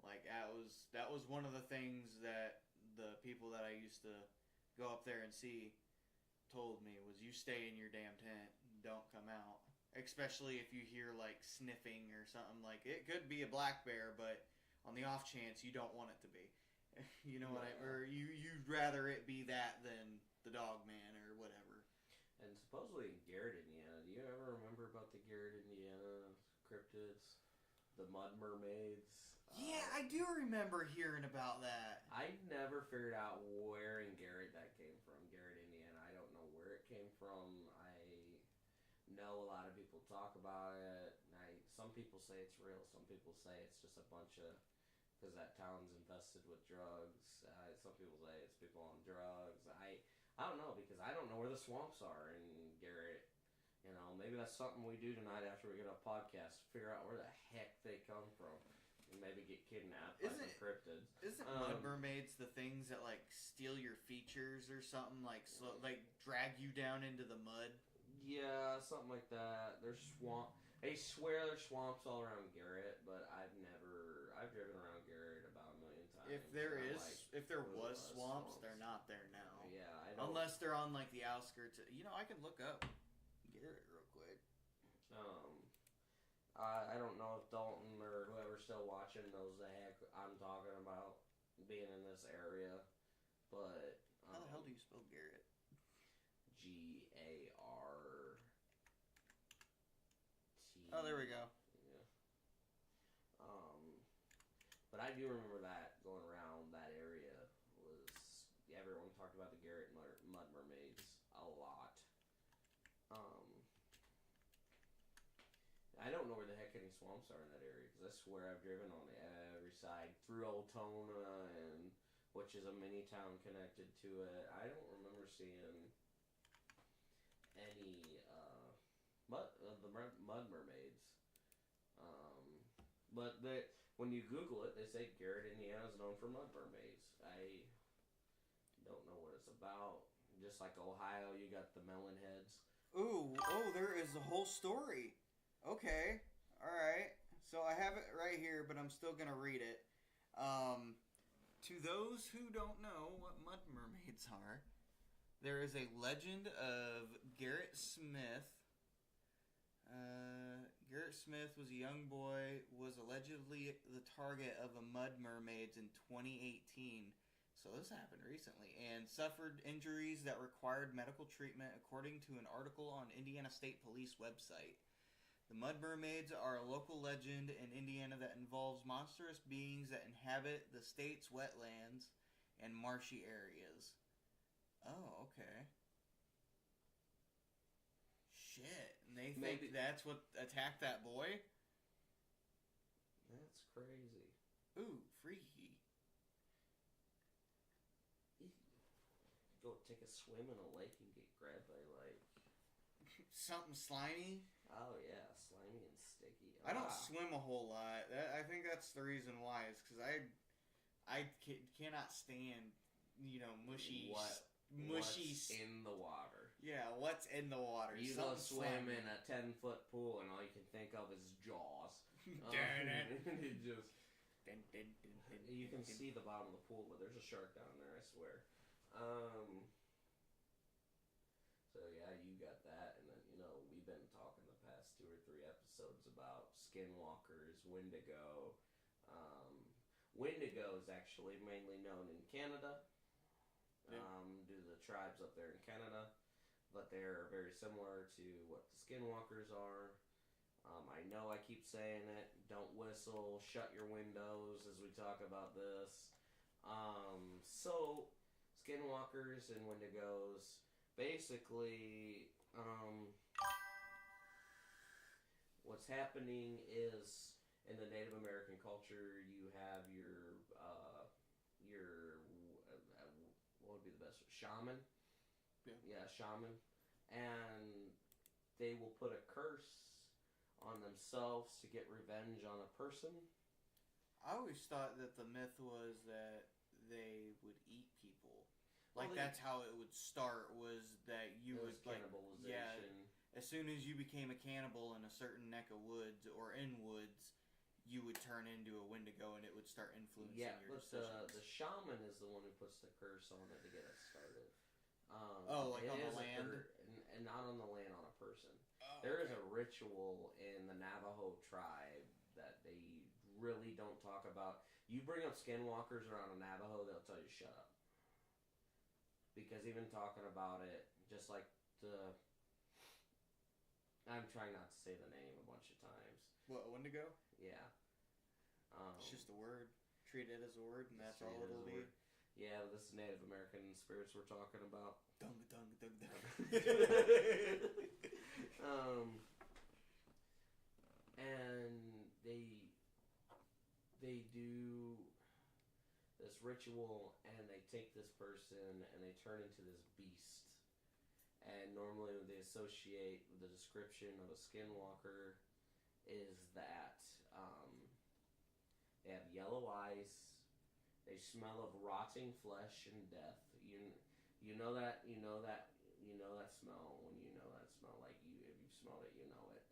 Like, that was one of the things that the people that I used to go up there and see told me, was you stay in your damn tent, don't come out. Especially if you hear, like, sniffing or something. Like, it could be a black bear, but on the off chance, you don't want it to be. You know what or you'd rather it be that than the Dog Man or whatever. And supposedly in Garrett, Indiana, do you ever remember about the Garrett, Indiana cryptids? The mud mermaids? Yeah, I do remember hearing about that. I never figured out where in Garrett that came from. Garrett, Indiana. I don't know where it came from. I know a lot of people talk about it. Some people say it's real. Some people say it's just a bunch of, because that town's infested with drugs. Some people say it's people on drugs. I don't know, because I don't know where the swamps are in Garrett. You know, maybe that's something we do tonight after we get a podcast. Figure out where the heck they come from. And maybe get kidnapped by some cryptids. Isn't mud mermaids the things that, like, steal your features or something? Like, like drag you down into the mud? Yeah, something like that. There's swamp. They swear there's swamps all around Garrett, but I've driven around Garrett about a million times. If there was swamps, they're not there now. Yeah, I don't. Unless they're on, like, the outskirts. You know, I can look up Garrett real quick. I don't know if Dalton or whoever's still watching knows the heck I'm talking about being in this area, but how the hell do you spell Garrett? Garrett. Oh, there we go. Yeah. But I do remember that going around that area was everyone talked about the Garrett mud mermaids a lot. I don't know where the heck any swamps are in that area, because I swear I've driven on every side through Altona, which is a mini town connected to it. I don't remember seeing any mud mermaids. But when you Google it, they say Garrett, Indiana is known for mud mermaids. I don't know what it's about. Just like Ohio, you got the melon heads. Oh, there is a whole story. Okay, alright. So I have it right here, but I'm still going to read it. To those who don't know what mud mermaids are, there is a legend of Garrett Smith. Garrett Smith was a young boy, was allegedly the target of a mud mermaids in 2018. So this happened recently, and suffered injuries that required medical treatment, according to an article on Indiana State Police website. The mud mermaids are a local legend in Indiana that involves monstrous beings that inhabit the state's wetlands and marshy areas. Oh, okay. Shit. And they think that's what attacked that boy? That's crazy. Ooh, freaky. Go take a swim in a lake and get grabbed by, like... Something slimy? Oh, yeah. Slimy and sticky. I don't swim a whole lot. I think that's the reason why. Is because I cannot stand, you know, mushy... What's in the water? Yeah, what's in the water? You go swim in a 10-foot pool and all you can think of is Jaws. It just... You can see the bottom of the pool, but there's a shark down there, I swear. So yeah, you got that, and then, you know, we've been talking the past 2 or 3 episodes about skinwalkers, Wendigo. Wendigo is actually mainly known in Canada, due to the tribes up there in Canada, but they're very similar to what the skinwalkers are. I know I keep saying it. Don't whistle. Shut your windows as we talk about this. So, skinwalkers and wendigos, basically, what's happening is in the Native American culture, you have your what would be the best? Shaman? Yeah, shaman. And they will put a curse on themselves to get revenge on a person. I always thought that the myth was that they would eat people. Like, that's how it would start, was that you would, like, cannibalization. As soon as you became a cannibal in a certain neck of woods or in woods, you would turn into a wendigo and it would start influencing your decisions. The shaman is the one who puts the curse on it to get it started. Like on the land? And not on the land, on a person. Oh, there is a ritual in the Navajo tribe that they really don't talk about. You bring up skinwalkers around a Navajo, they'll tell you shut up. Because even talking about it, just like I'm trying not to say the name a bunch of times. What, wendigo? Yeah. It's just a word. Treat it as a word, and that's all it'll be. Yeah, this is Native American spirits we're talking about. Dung, dung, dung, dung. And they do this ritual, and they take this person, and they turn into this beast. And normally they associate the description of a skinwalker is that they have yellow eyes, they smell of rotting flesh and death. You know that smell when you know that smell, like if you've smelled it, you know it.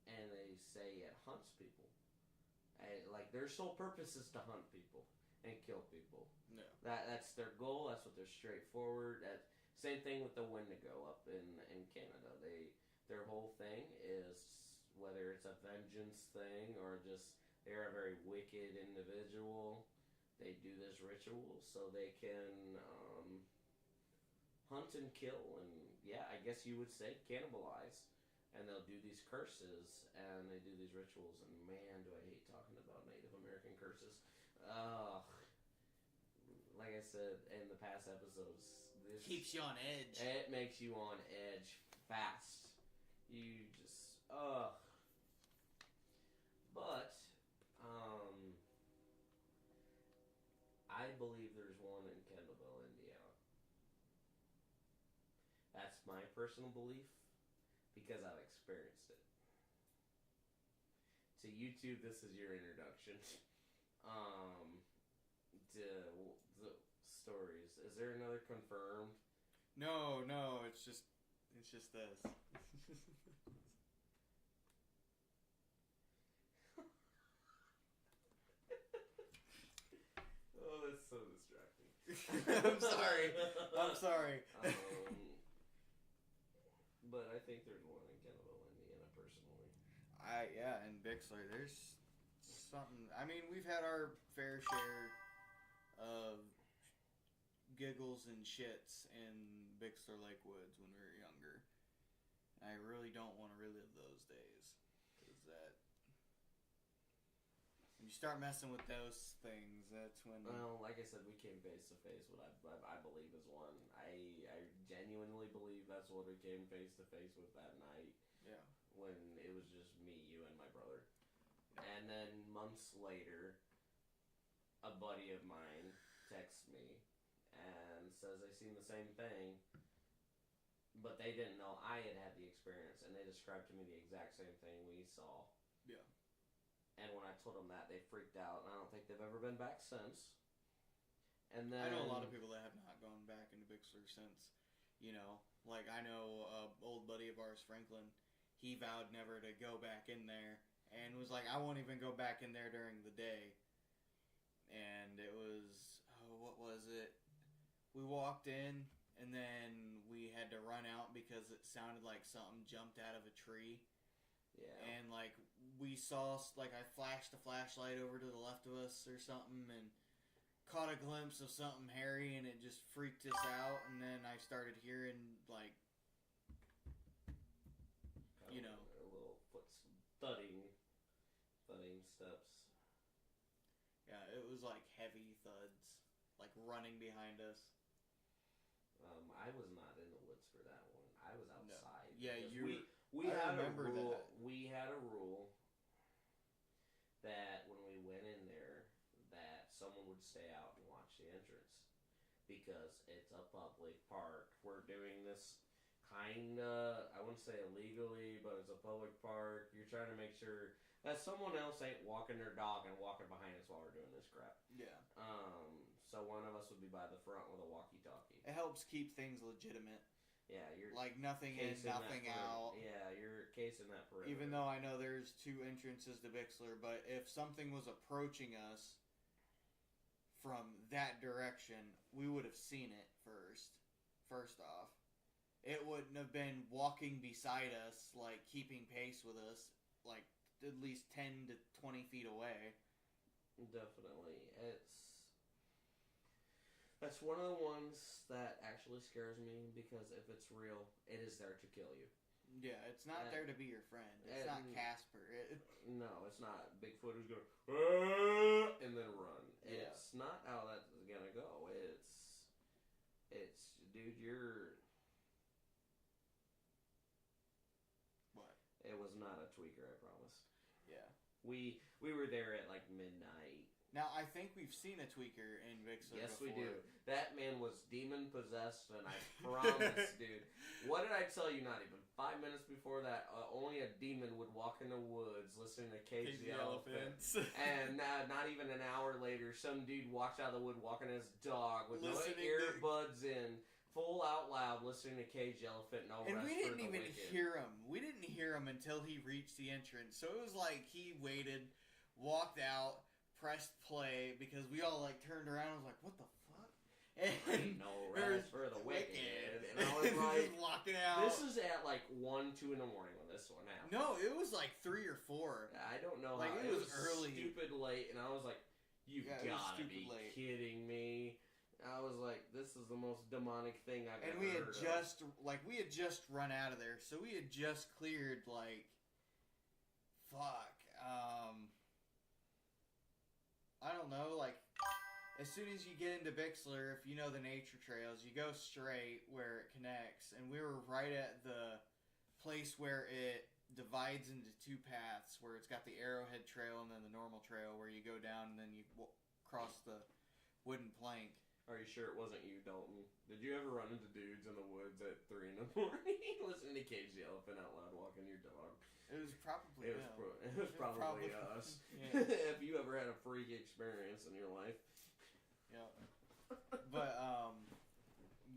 And they say it hunts people. Like their sole purpose is to hunt people and kill people. No. That's their goal. That's what they're straightforward. Same thing with the Wendigo up in Canada. Their whole thing is, whether it's a vengeance thing or just they're a very wicked individual, they do this ritual so they can hunt and kill and, yeah, I guess you would say cannibalize. And they'll do these curses and they do these rituals, and man, do I hate talking about Native American curses. Like I said in the past episodes, this keeps you on edge. It makes you on edge fast. You just But I believe there's one in Kendallville, Indiana. That's my personal belief because I've experienced it. To YouTube, this is your introduction. To the stories. Is there another confirmed? No, it's just this. Oh, that's so distracting. I'm sorry. But I think there's one in Kendallville, Indiana, personally. In Bixler, there's something. I mean, we've had our fair share of giggles and shits in Bixler Lake Woods when we were younger. I really don't want to relive those days. Because when you start messing with those things, that's when... Well, like I said, we came face to face with what I believe is one. I genuinely believe that's what we came face to face with that night. Yeah. When it was just me, you, and my brother. And then months later, a buddy of mine texts me and says they seen the same thing, but they didn't know I had the experience, and they described to me the exact same thing we saw. Yeah. And when I told them that, they freaked out, and I don't think they've ever been back since. And then I know a lot of people that have not gone back into Bixler since. You know, like I know an old buddy of ours, Franklin. He vowed never to go back in there, and was like, I won't even go back in there during the day. And it was, what was it? We walked in, and then we had to run out because it sounded like something jumped out of a tree. Yeah. And, we saw, I flashed a flashlight over to the left of us or something, and caught a glimpse of something hairy and it just freaked us out, and then I started hearing, like, you know, a little foot thudding steps. Yeah, it was like heavy thuds, like running behind us. I was not in the woods for that one. I was outside. No. Yeah, we had a rule. That. We had a rule that when we went in there, that someone would stay out and watch the entrance because it's a public park. We're doing this kinda, I wouldn't say illegally, but it's a public park. You're trying to make sure that someone else ain't walking their dog and walking behind us while we're doing this crap. Yeah. So one of us would be by the front with a walkie-talkie. It helps keep things legitimate. Yeah, you're like nothing in, nothing out. Yeah, you're casing that perimeter. Even though I know there's 2 entrances to Bixler, but if something was approaching us from that direction, we would have seen it first. First off, it wouldn't have been walking beside us, like keeping pace with us, like at least 10 to 20 feet away. Definitely, That's one of the ones that actually scares me because if it's real, it is there to kill you. Yeah, it's not there to be your friend. It's not Casper. No, it's not Bigfoot who's going and then run. Yeah. It's not how that's gonna go. It's dude, you're. What? It was not a tweaker, I promise. Yeah. We were there at like midnight. Now, I think we've seen a tweaker in Bixler Yes, before. we do. That man was demon-possessed, and I promise, dude. What did I tell you not even 5 minutes before that? Only a demon would walk in the woods listening to Cage the Elephant. And not even an hour later, some dude walks out of the wood walking his dog with no earbuds in, full out loud, listening to Cage the Elephant. No and rest we didn't for the even wicked. hear him. We didn't hear him until he reached the entrance. So it was like he waited, walked out, pressed play, because we all like turned around and was like, what the fuck? And no rest for the wicked. And I was like, walking out. This is at like 1, 2 in the morning when this one happened. No, it was like 3 or 4. I don't know like, how. It was early. Stupid late, and I was like, you've gotta be kidding me. I was like, this is the most demonic thing I've ever heard of. We had just run out of there, so we had just cleared, like, fuck, I don't know, like, as soon as you get into Bixler, if you know the nature trails, you go straight where it connects, and we were right at the place where it divides into 2 paths, where it's got the Arrowhead Trail and then the normal trail where you go down and then you cross the wooden plank. Are you sure it wasn't you, Dalton? Did you ever run into dudes in the woods at 3 in the morning listening to Cage the Elephant out loud walking your dog? It was probably it was probably us. Yeah. If you ever had a freak experience in your life. Yeah. But,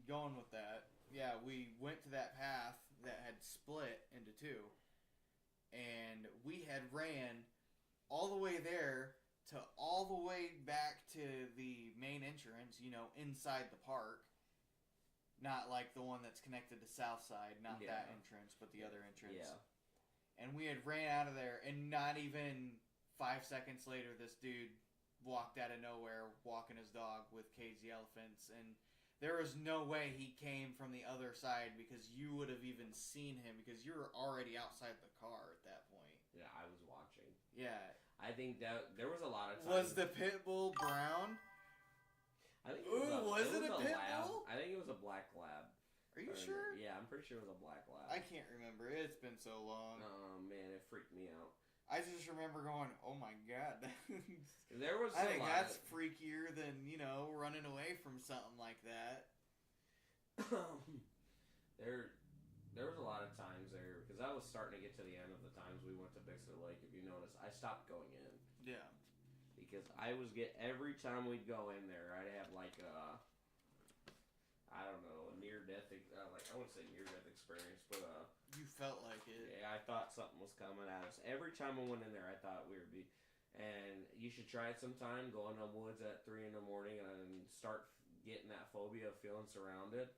going with that, yeah, we went to that path that had split into 2. And we had ran all the way there to all the way back to the main entrance, you know, inside the park. Not like the one that's connected to Southside, not that entrance, but the other entrance. Yeah. And we had ran out of there, and not even 5 seconds later, this dude walked out of nowhere, walking his dog with Cage the Elephants, and there was no way he came from the other side because you would have even seen him because you were already outside the car at that point. Yeah, I was watching. Yeah. I think that there was a lot of times. Was the pit bull brown? I think it was it a pit lab. bull? I think it was a black lab. Are you sure? Yeah, I'm pretty sure it was a black lab. I can't remember. It's been so long. Oh, man, it freaked me out. I just remember going, oh my god. There was I think that's freakier than, you know, running away from something like that. There was a lot of times there, because I was starting to get to the end of the times we went to Bixler Lake. If you notice, I stopped going in. Yeah. Because I was every time we'd go in there, I'd have like I don't know, a near-death, like I wouldn't say near-death experience, but you felt like it. Yeah, I thought something was coming at us. Every time I went in there, I thought we would be, and you should try it sometime, go in the woods at 3 in the morning and start getting that phobia of feeling surrounded.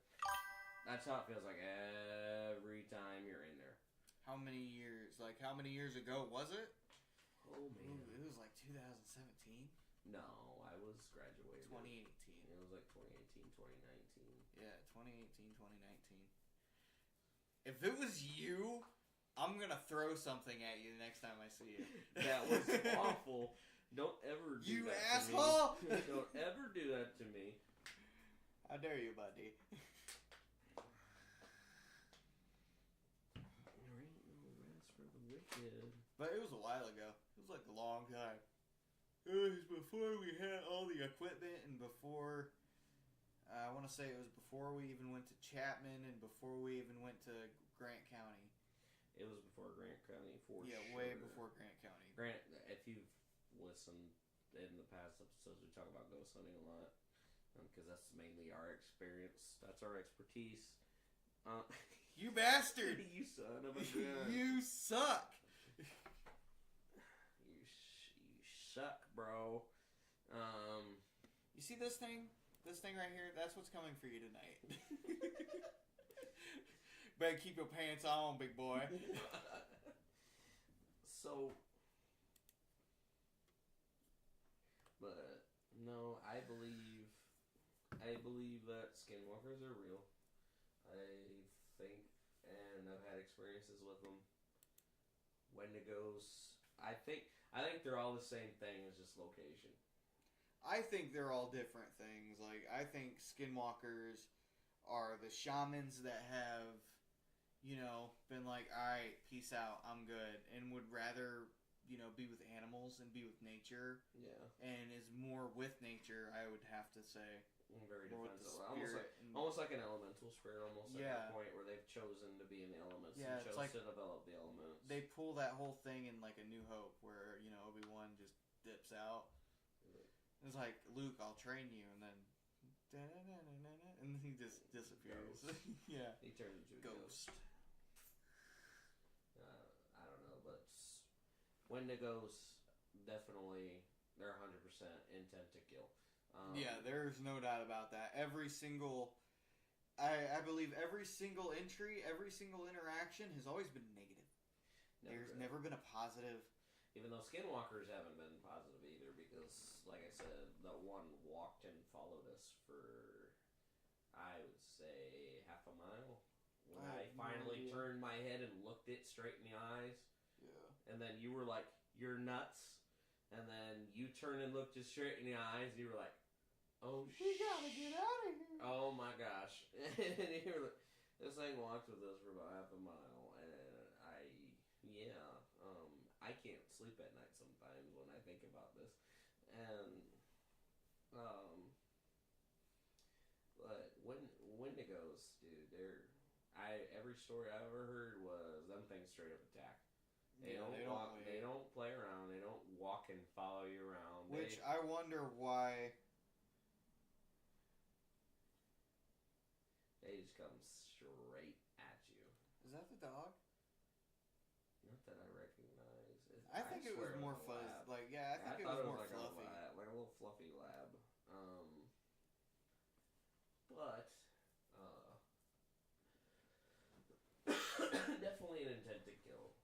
That's how it feels like every time you're in there. How many years? Like, how many years ago was it? Oh, man. Ooh, it was like 2017. No, I was graduated. 2018. It was like 2018, 2019. Yeah, 2018, 2019. If it was you, I'm gonna throw something at you the next time I see you. That was awful. Don't ever do you that asshole! to me. Don't ever do that to me. How dare you, buddy? There ain't no rest for the wicked. But it was a while ago. It was like a long time. It was before we had all the equipment and before... I want to say it was before we even went to Chapman and before we even went to Grant County. It was before Grant County, for sure. Yeah, way before Grant County. Grant, if you've listened in the past episodes, we talk about ghost hunting a lot. Because that's mainly our experience. That's our expertise. You bastard! You son of a gun. You suck! You suck, bro. You see this thing? This thing right here? That's what's coming for you tonight. Better keep your pants on, big boy. So... But, no, I believe that skinwalkers are real. I think, and I've had experiences with them. Wendigos, I think they're all the same thing, it's just location. I think they're all different things. Like, I think skinwalkers are the shamans that have, you know, been like, alright, peace out, I'm good, and would rather, you know, be with animals and be with nature. Yeah. And is more with nature, I would have to say. Very more defensive. with Almost like an elemental spirit, almost at Yeah. a point where they've chosen to be in the elements Yeah, and it's chose like to develop the elements. They pull that whole thing in like A New Hope where, you know, Obi-Wan just dips out. It's like, Luke, I'll train you, and then and then he just disappears. Yeah. He turns into a ghost. I don't know, but Wendigos, definitely, they're 100% intent to kill. Yeah, there's no doubt about that. Every single, I believe every single entry, every single interaction has always been negative. There's never been a positive. Even though skinwalkers haven't been positive either, because, like I said, the one walked and followed us for, I would say, half a mile. When I finally turned my head and looked it straight in the eyes. Yeah. And then you were like, you're nuts. And then you turned and looked it straight in the eyes. And you were like, oh, we gotta get out of here. Oh my gosh. And you were like, this thing walked with us for about half a mile. And I can't sleep at night sometimes when I think about this. And, but Wendigos, dude, every story I ever heard was them things straight up attack. They don't play around. They don't walk and follow you around. Which I wonder why. They just come straight at you. Is that the dog? Not that I recognize. I think it was more fuzzy. Like, yeah, I think it was more like fluffy. like a little fluffy lab. But definitely an intent to kill.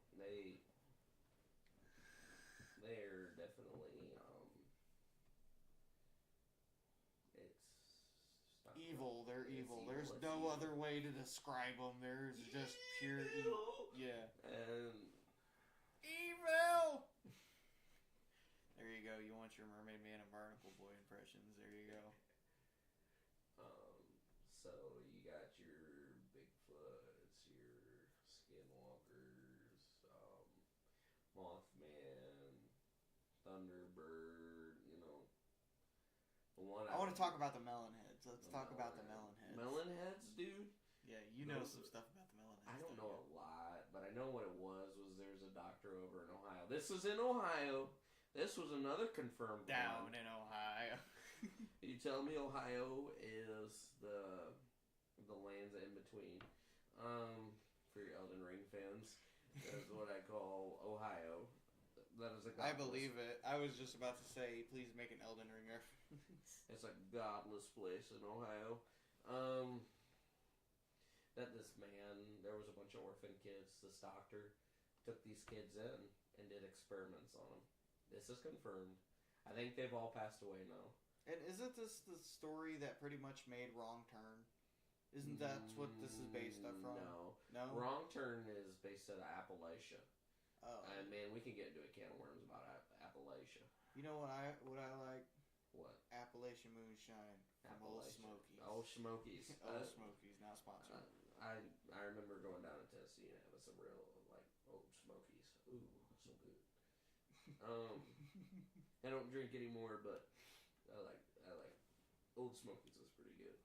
They're definitely it's evil. They're evil. There's It's no evil. other way to describe them. There's just pure evil. Yeah. And evil. There you go. You want your Mermaid Man and Barnacle Boy impressions? There you go. So you got your Bigfoots, your Skinwalkers, Mothman, Thunderbird. You know, the one. I want to talk about the melon heads. Let's talk about the melon heads. Melon heads, dude. Yeah, you know some stuff about the melon heads. I don't know a lot, but I know what it was there's a doctor over in Ohio. This was in Ohio. This was another confirmed down one. in Ohio. You tell me Ohio is the lands in between. For your Elden Ring fans, that's what I call Ohio. That is a godless, I believe it. I was just about to say, please make an Elden Ring reference. It's a godless place in Ohio. That this man, there was a bunch of orphan kids. This doctor took these kids in and did experiments on them. This is confirmed. I think they've all passed away now. And isn't this the story that pretty much made Wrong Turn? Isn't that what this is based off from? No. Wrong Turn is based out of Appalachia. Oh. And man, we can get into a can of worms about Appalachia. You know what I like? What? Appalachian Moonshine from Old Smokies. Old Smokies. Old Smokies, not sponsored. I remember going down to Tennessee and having some real like Old Smokies. Ooh, so good. I don't drink anymore, but I like Old Smokies is pretty good.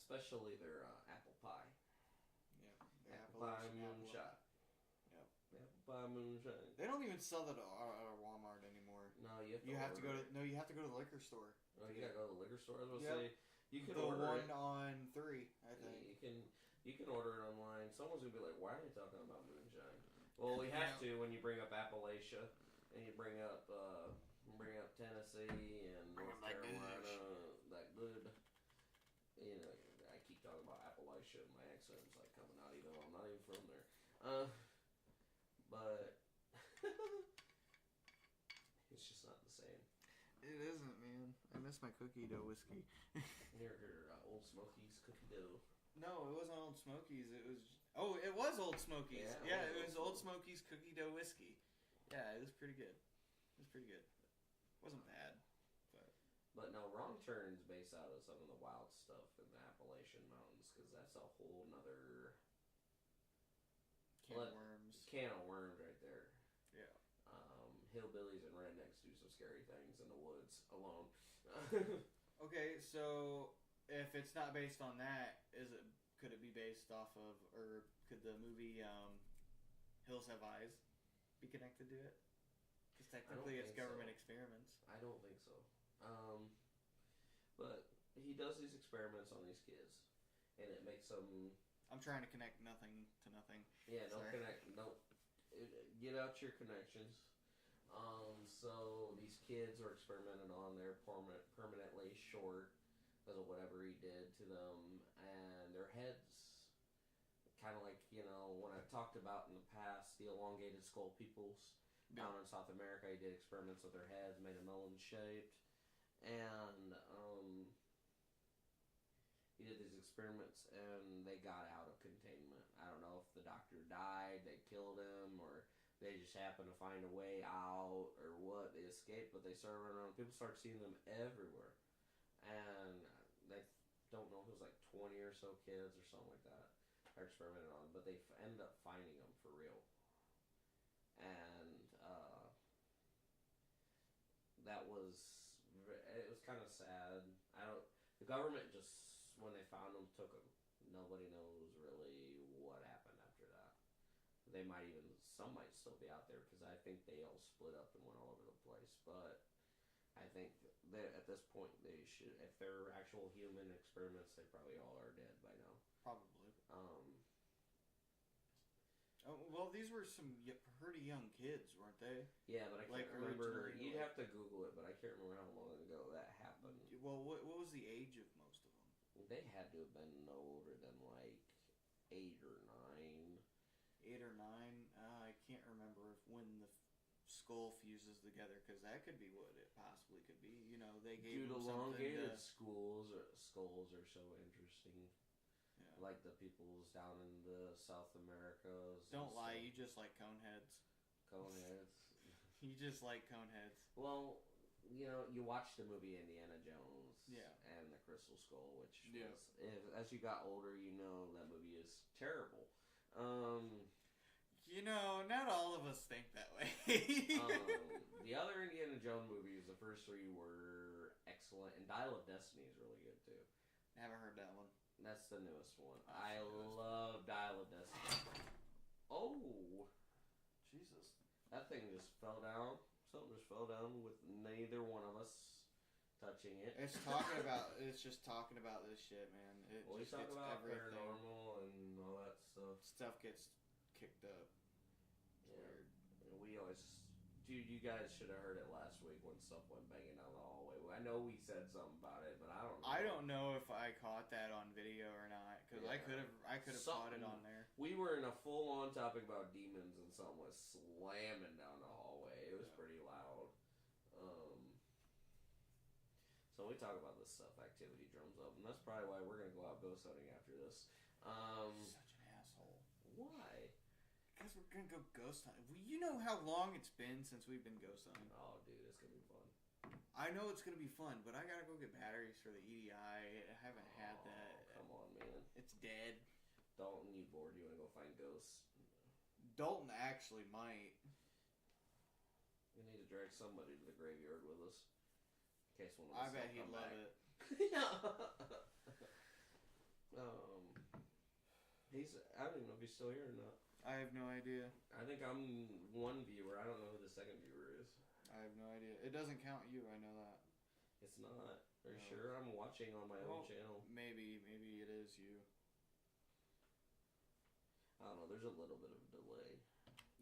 Especially their apple pie. Yeah, apple pie moonshine. Yep. Apple pie moonshine. They don't even sell that at Walmart anymore. No, you have to go to the liquor store. Oh, you gotta go to the liquor store. I was Yep. gonna say you can the order one it. on 3, I think. You can order it online. Someone's gonna be like, "Why are you talking about moonshine?" Well, we have to when you bring up Appalachia and you bring up Tennessee and North Carolina. That good. You know, I keep talking about Appalachia. My accent's like coming out, even though I'm not even from there. But it's just not the same. It isn't, man. I miss my cookie dough whiskey. Your Old Smokies cookie dough. No, it wasn't Old Smokies. It was. Oh, it was Old Smokies. Yeah, it was Old Smokies cookie dough whiskey. Yeah, it was pretty good. It wasn't bad, but no, Wrong Turn's based out of some of the wild stuff in the Appalachian Mountains because that's a whole nother can of worms right there. Yeah. Hillbillies and rednecks do some scary things in the woods alone. Okay, so if it's not based on that, could it be based off of, or could the movie Hills Have Eyes be connected to it? Because technically it's government experiments. I don't think so. But he does these experiments on these kids, and it makes them. I'm trying to connect nothing to nothing. Yeah, don't connect. Don't get out your connections. So these kids were experimented on. They're permanently short because of whatever he did to them, and their heads, kind of like when I've talked about in the past, the elongated skull peoples down in South America. He did experiments with their heads, made them melon shaped, and he did these experiments, and they got out of containment. I don't know if the doctor died, they killed him, or they just happened to find a way out, or what. They escaped, but they started running around. People started seeing them everywhere, and they don't know if it was like 20 or so kids or something like that are experimented on, but they ended up finding them for real, and it was kind of sad. The government just, when they found them, took them. Nobody knows really what happened after that. Some might still be out there because I think they all split up and went all over the place. But I think that at this point they should, if they're actual human experiments, they probably all are dead by now. Probably. Well, these were some pretty young kids, weren't they? Yeah, but I can't remember. You'd have to Google it, but I can't remember how long ago that happened. Well, what was the age of most of them? They had to have been no older than like 8 or 9. 8 or 9? I can't remember when the skull fuses together, because that could be what it possibly could be. They gave them elongated skulls are so interesting. Yeah. Like the peoples down in the South Americas. Don't lie, you just like coneheads. Coneheads. You just like coneheads. Well, you watched the movie Indiana Jones. Yeah. And the Crystal Skull, which was, as you got older, that movie is terrible. Not all of us think that way. The other Indiana Jones movies, the first 3 were excellent, and Dial of Destiny is really good too. I haven't heard that one. That's the newest one. I love Dial of Destiny. Oh! Jesus. That thing just fell down. Something just fell down with neither one of us touching it. It's just talking about this shit, man. We talk about paranormal and all that stuff. Stuff gets kicked up. Weird. We always... Dude, you guys should have heard it last week when stuff went banging down the hallway. I know we said something about it, but I don't know. I don't know if I caught that on video or not, because I could have caught it on there. We were in a full-on topic about demons, and something was slamming down the hallway. It was pretty loud. we talk about this stuff, activity drums up, and that's probably why we're gonna go out ghost hunting after this. Such an asshole. Why? Because we're gonna go ghost hunting. You know how long it's been since we've been ghost hunting. Oh, dude, it's gonna be fun. I know it's gonna be fun, but I gotta go get batteries for the EDI. I haven't had that. Come on, man. It's dead. Dalton, you bored? You wanna go find ghosts? Dalton actually might. We need to drag somebody to the graveyard with us. In case one of I us bet don't he'd come love back. it. I don't even know if he's still here or not. I have no idea. I think I'm one viewer. I don't know who the second viewer is. I have no idea. It doesn't count you. I know that. It's not. Are you No. sure? I'm watching on my own channel. Maybe it is you. I don't know. There's a little bit of a delay.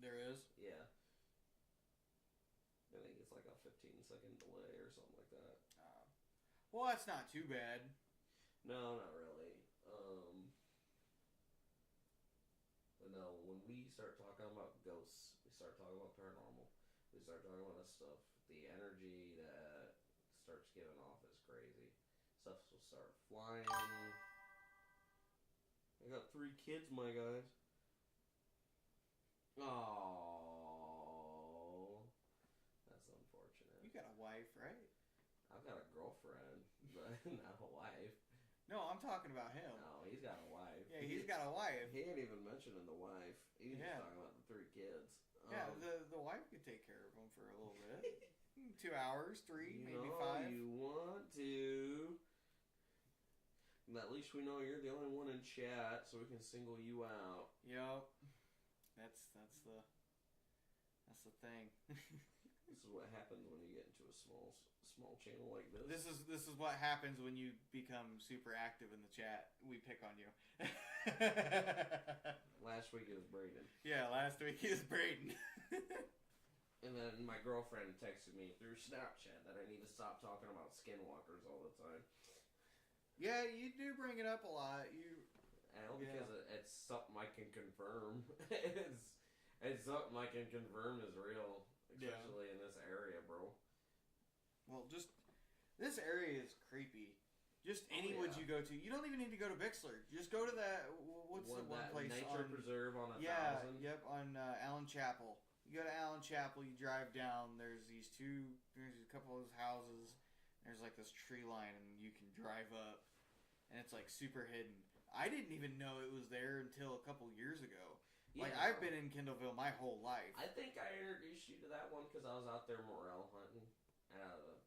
There is. Yeah. I think it's like a 15-second delay or something like that. Well, that's not too bad. No, not really. But no, when we start talking about ghosts, we start talking about paranormal, we start talking about this stuff, the energy that starts giving off is crazy. Stuff will start flying. I got 3 kids, my guys. Oh, that's unfortunate. You got a wife, right? I've got a girlfriend, but not a wife. No, I'm talking about him. No, he's got a wife. Yeah, he's got a wife. He ain't even mentioning the wife. He's Yeah. just talking about the 3 kids. Yeah, the wife could take care of him for a little bit. 2 hours, 3, you maybe know 5. You want to. And at least we know you're the only one in chat, so we can single you out. Yep. That's the thing. This is what happens when you get into a small channel like this. This is what happens when you become super active in the chat. We pick on you. Last week it was Braden. Yeah, last week is Braden. And then my girlfriend texted me through Snapchat that I need to stop talking about skinwalkers all the time. Yeah, you do bring it up a lot. Because it's something I can confirm. it's something I can confirm is real, especially in this area, bro. Well, just this area is creepy. Just any woods you go to, you don't even need to go to Bixler. Just go to that. What's the one place? Nature Preserve on 1,000. Yep, on Allen Chapel. You go to Allen Chapel, you drive down. There's a couple of those houses. There's like this tree line, and you can drive up, and it's like super hidden. I didn't even know it was there until a couple years ago. Yeah. Like, I've been in Kendallville my whole life. I think I introduced you to that one because I was out there morel hunting,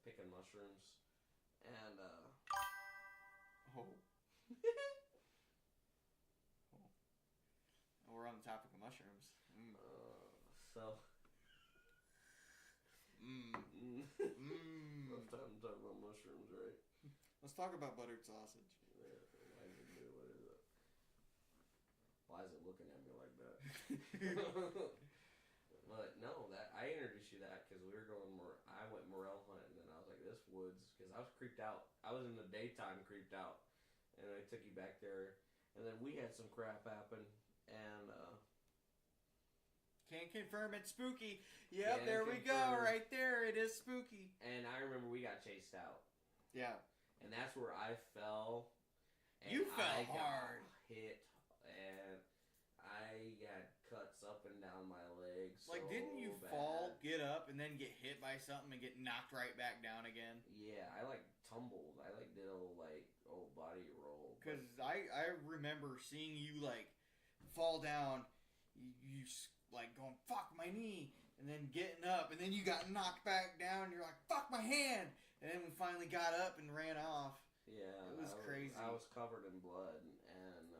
picking mushrooms, and We're on the topic of mushrooms. Rough time to talk about mushrooms, right? Let's talk about buttered sausage. Yeah, what is it? Why is it looking at me like that? But no, I introduced you to that because we were going I went morel hunting, and I was like, this woods, because I was creeped out. I was in the daytime creeped out, and I took you back there, and then we had some crap happen, and can't confirm it's spooky. Yep, there we go. Right there, it is spooky. And I remember we got chased out. Yeah. And that's where I fell. And you fell I hard. Got hit, and I got cuts up and down my legs. Like, didn't you fall, get up, and then get hit by something and get knocked right back down again? Yeah, I tumbled. I did a little body roll. Because I remember seeing you fall down. You going, fuck my knee, and then getting up, and then you got knocked back down, and you're like, fuck my hand, and then we finally got up and ran off. Yeah, it was crazy. I was covered in blood, and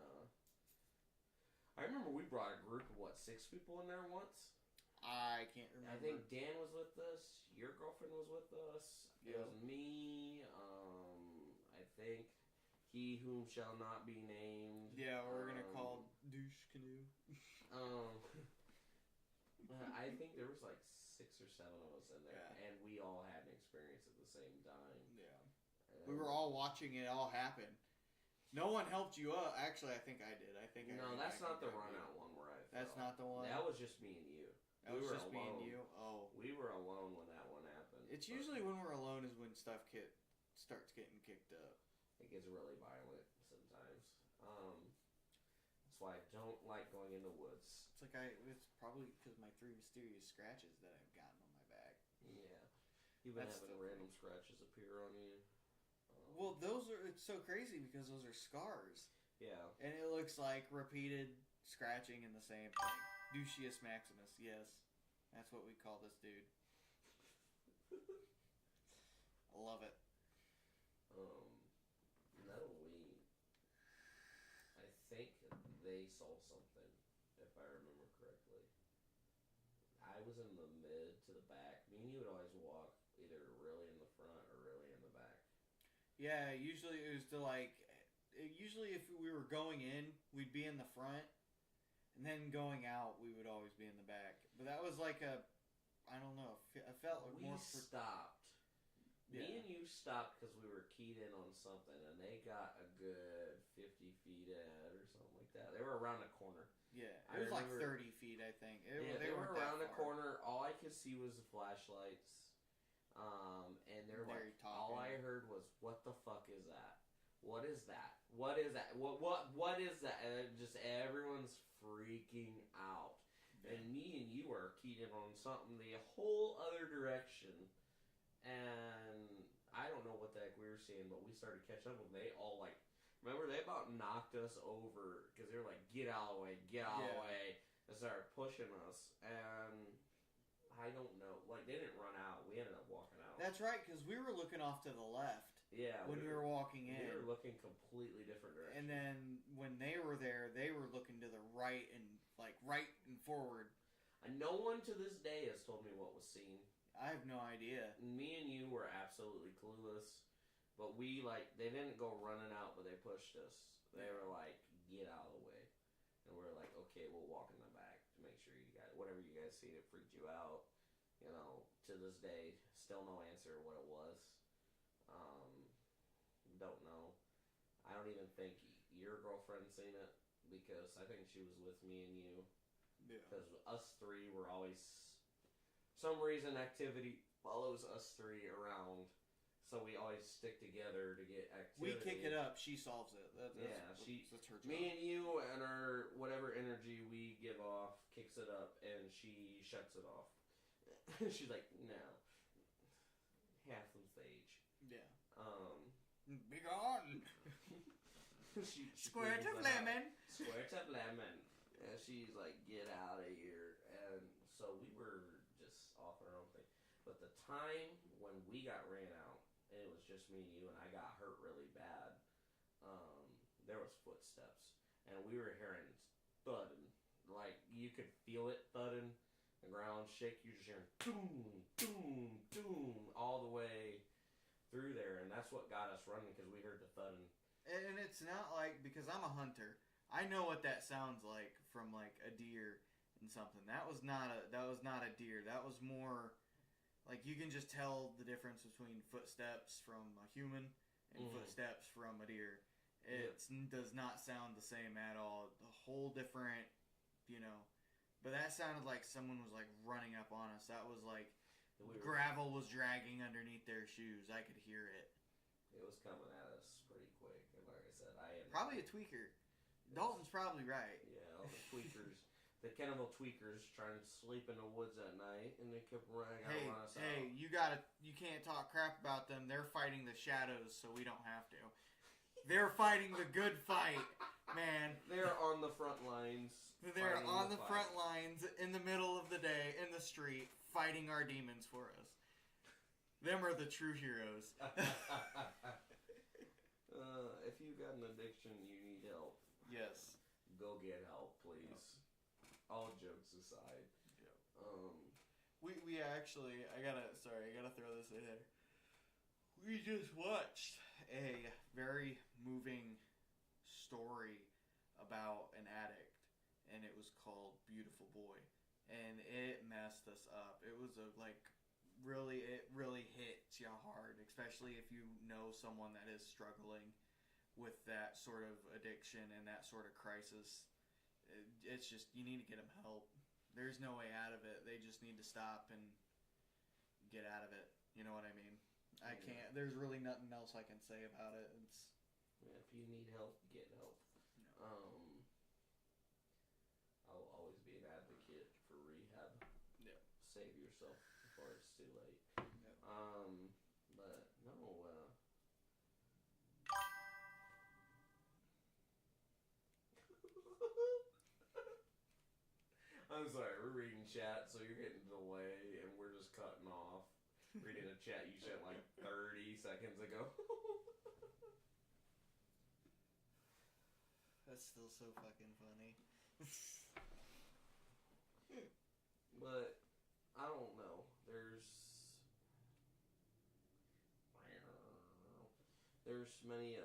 I remember we brought a group of 6 people in there once. I can't remember. I think Dan was with us. Your girlfriend was with us. It was me. I think he whom shall not be named. Yeah, we're gonna call Douche Canoe. I think there was 6 or 7 of us in there, and we all had an experience at the same time. Yeah, we were all watching it all happen. No one helped you up. Actually, I think I did. That's not the run out one where I fell. That's not the one. That was just me and you. That was just me and you. Oh, we were alone when that one happened. It's usually when we're alone is when stuff starts getting kicked up. It gets really violent sometimes. That's why I don't like going in the woods. It's probably because my 3 mysterious scratches that I've gotten on my back. Yeah. You've been having random scratches appear on you. Well, it's so crazy because those are scars. Yeah. And it looks like repeated scratching in the same thing. Ducius Maximus, yes. That's what we call this dude. I love it. I think they saw something, if I remember correctly. I was in the mid to the back. Me and you would always walk either really in the front or really in the back. Yeah, usually it was usually if we were going in, we'd be in the front, and then going out, we would always be in the back. But that was like I don't know, I felt like we stopped. Yeah. Me and you stopped because we were keyed in on something, and they got a good 50 feet ahead or something like that. They were around the corner. Yeah, it was like 30 feet, I think. They were around the corner. All I could see was the flashlights. And they're like, all I heard was, "What the fuck is that? What is that? What is that? What is that?" And just everyone's freaking out. Yeah. And me and you are keyed in on something the whole other direction. And I don't know what the heck we were seeing, but we started catching up with them. They all remember they about knocked us over because they were like, "Get out of the way, get out of the way," and started pushing us. And I don't know, they didn't run out. We ended up walking out. That's right, because we were looking off to the left. Yeah, when we were walking in. We were looking completely different directions. And then when they were there, they were looking to the right and right and forward. And no one to this day has told me what was seen. I have no idea. Me and you were absolutely clueless, but they didn't go running out, but they pushed us. They were like, "Get out of the way," and we're like, "Okay, we'll walk in the back to make sure you guys, whatever you guys seen, it freaked you out." To this day, still no answer what it was. Don't know. I don't even think your girlfriend seen it because I think she was with me and you. Yeah. Because us three were always, some reason activity follows us three around, so we always stick together to get activity. We kick it up, she solves it. That's her job. Me and you and our whatever energy we give off kicks it up, and she shuts it off. She's like, "No, have some sage." Yeah. Be gone. she Squirt of lemon. Squirt of lemon. And she's like, "Get out of here." And so we were just off our own thing. But the time when we got ran out, and it was just me and you, and I got hurt really bad, there was footsteps. And we were hearing thudding. You could feel it thudding. The ground shake. You're just hearing doom, doom, doom all the way through there. And that's what got us running, because we heard the thudding. And it's not because I'm a hunter, I know what that sounds like from a deer and something. That was not a deer. That was more you can just tell the difference between footsteps from a human and footsteps from a deer. It does not sound the same at all. A whole different, But that sounded like someone was running up on us. That was gravel was dragging underneath their shoes. I could hear it. It was coming at us pretty quick, and like I said, probably a tweaker. Dalton's probably right. Yeah, all the tweakers, the cannibal tweakers, trying to sleep in the woods at night, and they kept running run us out. Hey, you can't talk crap about them. They're fighting the shadows, so we don't have to. They're fighting the good fight, man. They're on the front lines. They're on the front lines in the middle of the day in the street, fighting our demons for us. Them are the true heroes. If you've got an addiction, you need help. Yes. Go get help, please. All jokes aside. Yep. We actually, I gotta throw this in there. We just watched a very moving story about an addict, and it was called Beautiful Boy, and it messed us up. It was it really hits you hard, especially if you know someone that is struggling with that sort of addiction and that sort of crisis. It's just, you need to get them help. There's no way out of it. They just need to stop and get out of it. You know what I mean? I can't. There's really nothing else I can say about it. It's. Yeah, if you need help, get help. No. I'll always be an advocate for rehab. Yeah. Save yourself before it's too late. Yep. But no. I'm sorry, we're reading chat, so you're getting a delay, and we're just cutting off. Reading a chat you sent like 30 seconds ago. That's still so fucking funny. But I don't know. There's many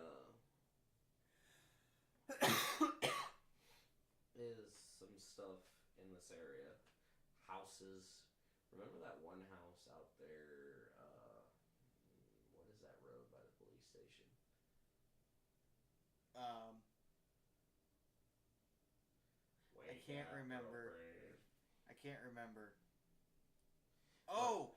is some stuff in this area. Houses. Remember that one house out there? What is that road by the police station? I can't remember. I can't remember. Oh,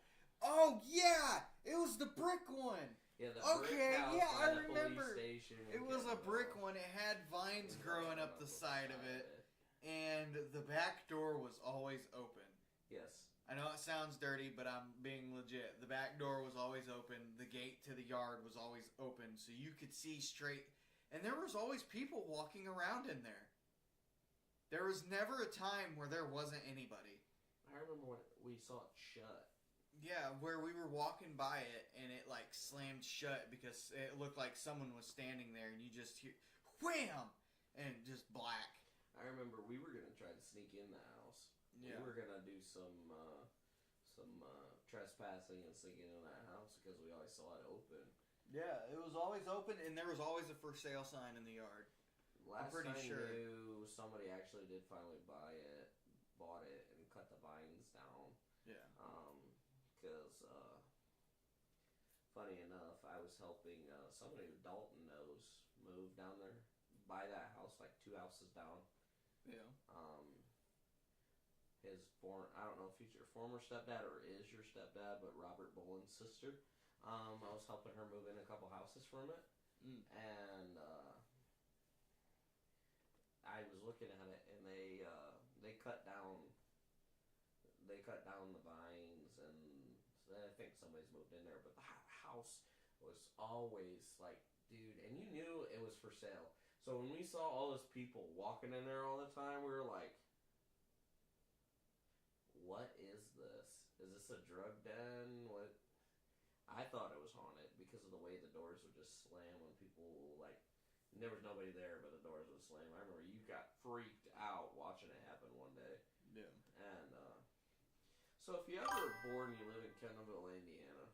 yeah! It was the brick one. Yeah, the brick house by the police station. It was a brick one. It had vines growing up the side of it, and the back door was always open. Yes. I know it sounds dirty, but I'm being legit. The back door was always open. The gate to the yard was always open, so you could see straight. And there was always people walking around in there. There was never a time where there wasn't anybody. I remember when we saw it shut. Yeah, where we were walking by it, and it, like, slammed shut because it looked like someone was standing there, and you just hear, wham! And just black. I remember we were going to try to sneak in the house. Yeah. We were going to do some trespassing and sneak into that house because we always saw it open. Yeah, it was always open, and there was always a for sale sign in the yard. Last time I knew, somebody actually did finally bought it, and cut the vines down. Yeah. Because, funny enough, I was helping somebody who Dalton knows move down there, buy that house like 2 houses down. Yeah. I don't know if he's your former stepdad or is your stepdad, but Robert Boland's sister. I was helping her move in a couple houses from it, and I was looking at it, and they cut down the vines, and I think somebody's moved in there, but the house was always like, dude, and you knew it was for sale. So when we saw all those people walking in there all the time, we were like, what is this? Is this a drug den? What? I thought it was haunted because of the way the doors would just slam when people, like, there was nobody there, but the doors would slam. I remember you got freaked out watching it happen one day. Yeah. And, so if you ever are bored and you live in Kendallville, Indiana,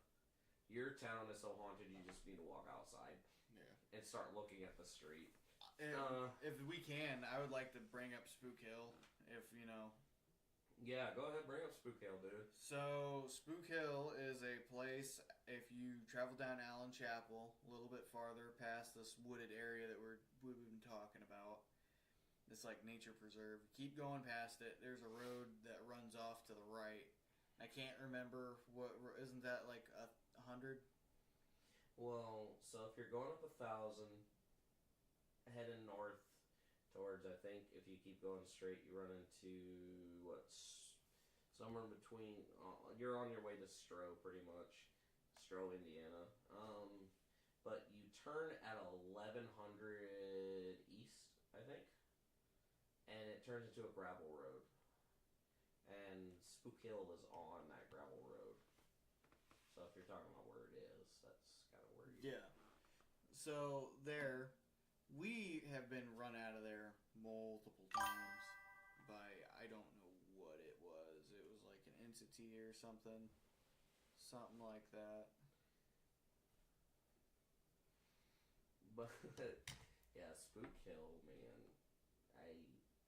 your town is so haunted you just need to walk outside. Yeah. And start looking at the street. If we can, I would like to bring up Spook Hill, if, you know. Yeah, go ahead, bring up Spook Hill, dude. So, Spook Hill is a place, if you travel down Allen Chapel, a little bit farther past this wooded area that we've been talking about. It's like nature preserve. Keep going past it. There's a road that runs off to the right. I can't remember isn't that like 100? Well, so if you're going up 1,000, heading north towards, I think, if you keep going straight, you run into somewhere in between. You're on your way to Stroh, pretty much, Stroh, Indiana. But you turn at 1100 east, I think, and it turns into a gravel road. And Spook Hill is on that gravel road. So if you're talking about where it is, that's kind of where you. Yeah. So there. We have been run out of there multiple times by, I don't know what it was. It was like an entity or something. Something like that. But, yeah, Spook Hill, man.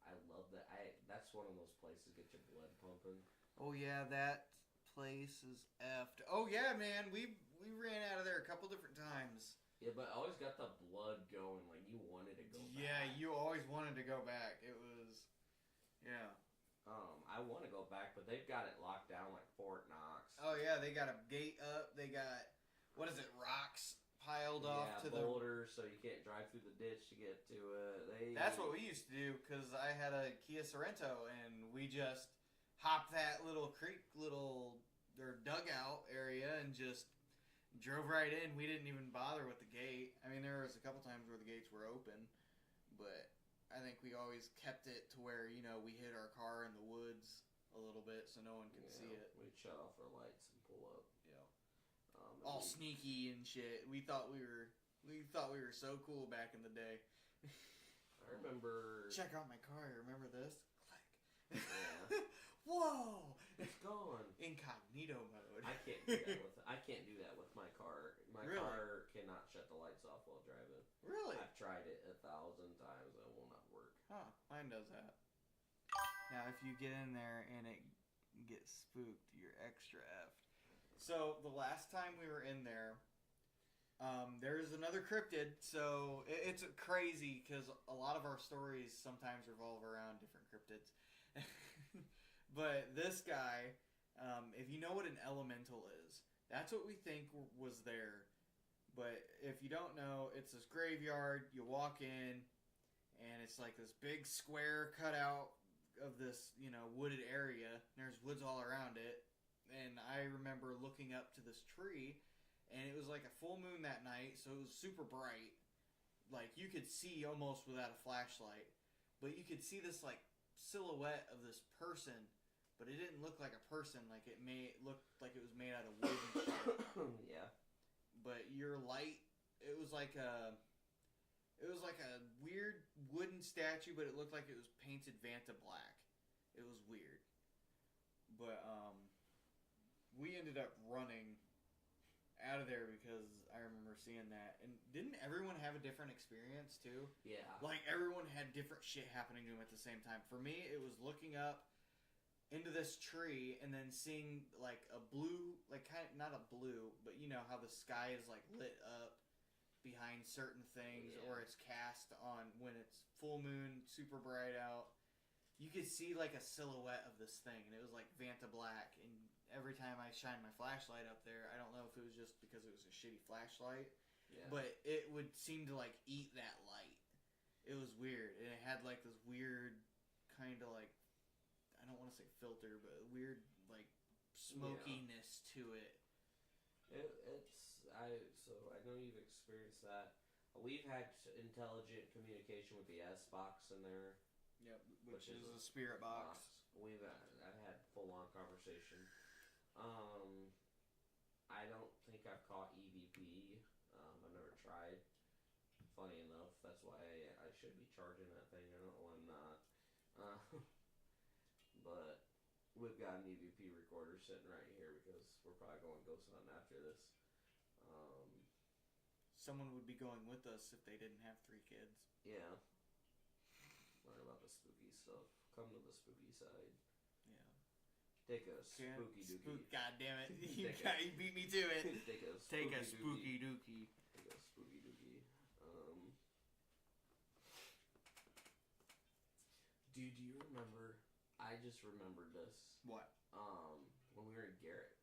I love that. That's one of those places get your blood pumping. Oh, yeah, that place is effed. Oh, yeah, man. We ran out of there a couple different times. Yeah, but I always got the blood going, like you wanted to go back. Yeah, you always wanted to go back. It was, yeah. I want to go back, but they've got it locked down like Fort Knox. Oh, yeah, they got a gate up. what is it, rocks piled off to boulders, so you can't drive through the ditch to get to it. That's what we used to do, because I had a Kia Sorento, and we just hopped that little creek, or dugout area, and just drove right in. We didn't even bother with the gate. I mean, there was a couple times where the gates were open, but I think we always kept it to where, we hid our car in the woods a little bit so no one could see it. We'd shut off our lights and pull up. Yeah. All sneaky and shit. We thought we were so cool back in the day. I remember. Check out my car. Remember this? Click. Yeah. Whoa! It's gone. Incognito mode. I can't do that with my car. My car cannot shut the lights off while driving. Really? I've tried it 1,000 times. It will not work. Huh? Mine does that. Now, if you get in there and it gets spooked, you're extra effed. So the last time we were in there, there's another cryptid. So it's crazy because a lot of our stories sometimes revolve around different cryptids. But this guy, if you know what an elemental is, that's what we think was there. But if you don't know, it's this graveyard. You walk in, and it's like this big square cutout of this, wooded area. And there's woods all around it. And I remember looking up to this tree, and it was like a full moon that night, so it was super bright. Like, you could see almost without a flashlight. But you could see this, like, silhouette of this person, but it didn't look like a person. Like, it looked like it was made out of wood and shit. Yeah. But your light, it was like a weird wooden statue, but it looked like it was painted Vanta black. It was weird. But, we ended up running out of there because I remember seeing that. And didn't everyone have a different experience, too? Yeah. Like, everyone had different shit happening to them at the same time. For me, it was looking up into this tree and then seeing, like, a blue, like, kind of, not a blue, but you know how the sky is, like, lit up behind certain things, or it's cast on when it's full moon, super bright out. You could see, like, a silhouette of this thing, and it was, like, Vanta black. And every time I shined my flashlight up there, I don't know if it was just because it was a shitty flashlight, but it would seem to, like, eat that light. It was weird. And it had, like, this weird kind of, like, I don't want to say filter, but weird, like, smokiness to it. So I know you've experienced that. We've had intelligent communication with the S-Box in there. Yep, which is a spirit box. I've had full-on conversation. I don't think I've caught EVP. I've never tried. Funny enough, that's why I should be charging that thing. I don't know why I'm not. But we've got an EVP recorder sitting right here because we're probably going ghost hunting after this. Someone would be going with us if they didn't have 3 kids. Yeah. Learn about the spooky stuff. Come to the spooky side. Yeah. Take a spooky dookie. God damn it. You beat me to it. Take a spooky dookie. Take a spooky dookie. Dude, do you remember? I just remembered this. What? When we were in Garrett.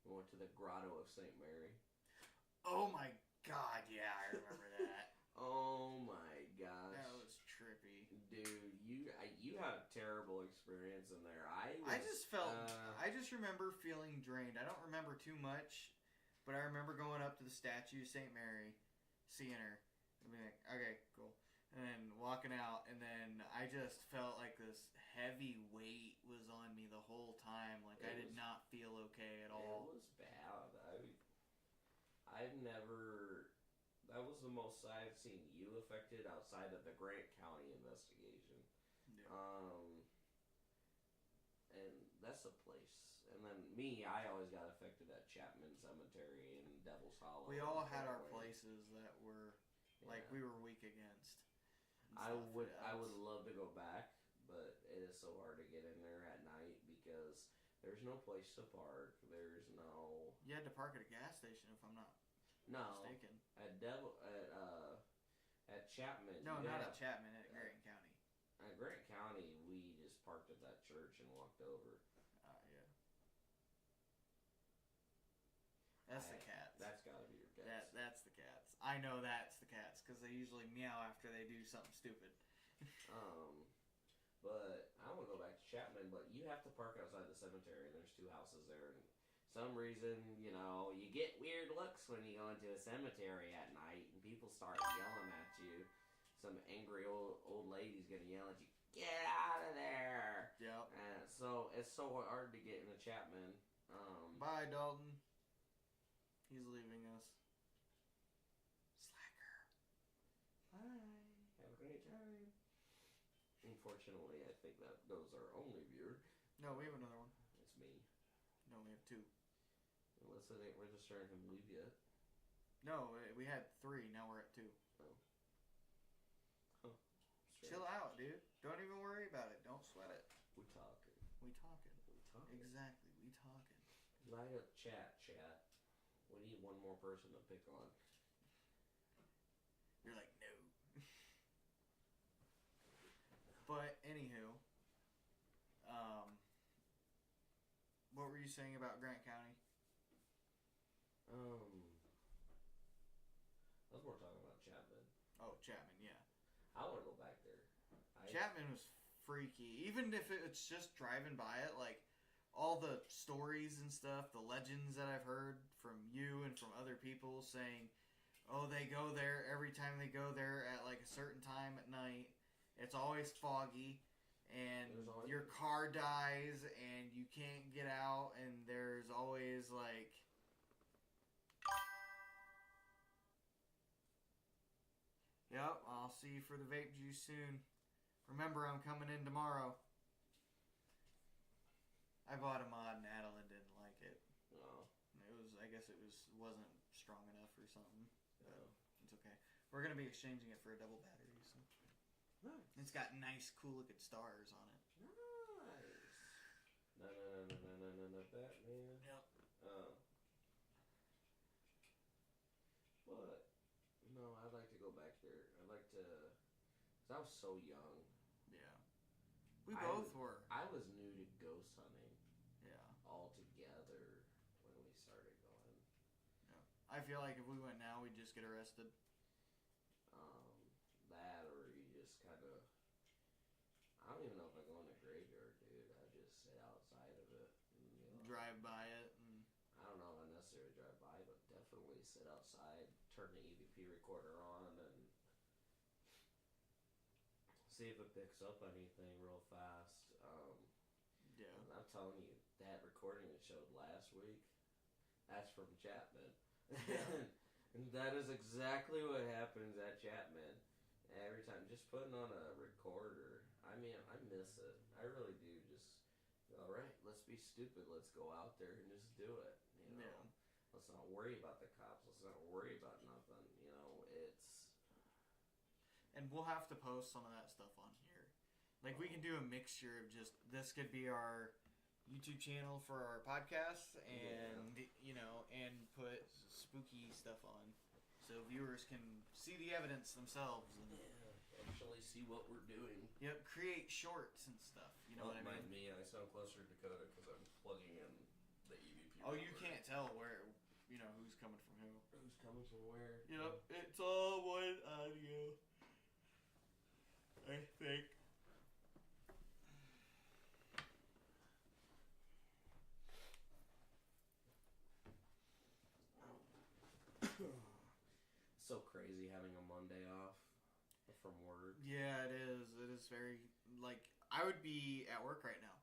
We went to the Grotto of St. Mary. Oh my god, yeah, I remember that. Oh my gosh. That was trippy. Dude, you had a terrible experience in there. I just remember feeling drained. I don't remember too much, but I remember going up to the statue of St. Mary, seeing her, and being like, okay, cool. And then walking out, and then I just felt like this heavy weight was on me the whole time. Like, I did not feel okay at all. It was bad. I've never... That was the most I've seen you affected outside of the Grant County investigation. Yeah. And that's a place. And then me, I always got affected at Chapman Cemetery and Devil's Hollow. We all had our places that were, like, we were weak against. I would love to go back, but it is so hard to get in there at night because there's no place to park. There's no... You had to park at a gas station, if I'm not mistaken. At Chapman. No, not at Chapman, at Grant County. At Grant County, we just parked at that church and walked over. Yeah. That's the cats. That's I know that's the cats because they usually meow after they do something stupid. But I want to go back to Chapman, but you have to park outside the cemetery, and there's 2 houses there, and some reason, you know, you get weird looks when you go into a cemetery at night, and people start yelling at you. Some angry old lady's gonna yell at you, "Get out of there!" Yep. And so it's so hard to get into Chapman. Bye, Dalton. He's leaving us. Slacker. Bye. Have a great time. Unfortunately, I think that those are only viewer. No, we have another one. It's me. No, we have 2. Unless it ain't registering him leave yet. No, we had 3. Now we're at 2. Oh. Huh. Chill out, dude. Don't even worry about it. Don't sweat it. We talking. We talking. We talking. Exactly. We talking. Light up chat. We need one more person to pick on. You're like, no. But, anywho. What were you saying about Grant County? I was more talking about Chapman. Oh, Chapman, yeah. I want to go back there. Chapman was freaky. Even if it's just driving by it, like, all the stories and stuff, the legends that I've heard from you and from other people saying, oh, they go there every time they go there at, like, a certain time at night. It's always foggy, and your car dies, and you can't get out, and there's always, like... Yep, I'll see you for the vape juice soon. Remember, I'm coming in tomorrow. I bought a mod and Adeline didn't like it. Oh. I guess it wasn't strong enough or something. But Oh. it's okay. We're gonna be exchanging it for a double battery, so. Nice. It's got nice, cool looking stars on it. Nice. No, Batman. Yep. But no, I'd like to go back there. I'd like to, cause I was so young. Yeah. We both were. I was new to ghost hunting. Yeah. All together when we started going. Yeah. I feel like if we went now, we'd just get arrested. That or you just kind of. I don't even know if I go in the graveyard, dude. I just sit outside of it. And, Drive by it. And I don't know if I necessarily drive by, but definitely sit outside, turn the EVP recorder on, and see if it picks up anything real fast. yeah. I'm telling you, that recording it showed last week, that's from Chapman. Yeah. And that is exactly what happens at Chapman. Every time, just putting on a recorder, I mean, I miss it. I really do. Just, all right, let's be stupid. Let's go out there and just do it. You know, Yeah. Let's not worry about the cops. Let's not worry about nothing. You know, it's. And we'll have to post some of that stuff on here. Like, we can do a mixture of just, this could be our YouTube channel for our podcast, and, you know, and put spooky stuff on. So viewers can see the evidence themselves. And Actually see what we're doing. Yep, create shorts and stuff. You know what I mean? Me, I sound closer to Dakota because I'm plugging in the EVP. Oh, you can't tell where, you know, who's coming from who. Who's coming from where? Yep, it's all one audio. I think. So crazy having a Monday off from work. Yeah, it is. It is very, like, I would be at work right now.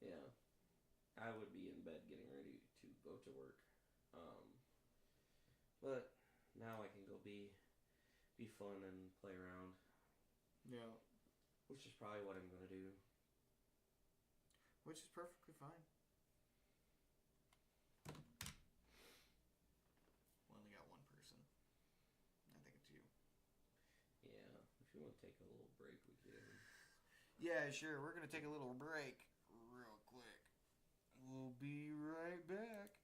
Yeah. I would be in bed getting ready to go to work. But now I can go be fun and play around. Yeah. Which is probably what I'm going to do. Which is perfectly fine. We only got one person. I think it's you. Yeah. If you want to take a little break, we can. Yeah, sure. We're going to take a little break real quick. We'll be right back.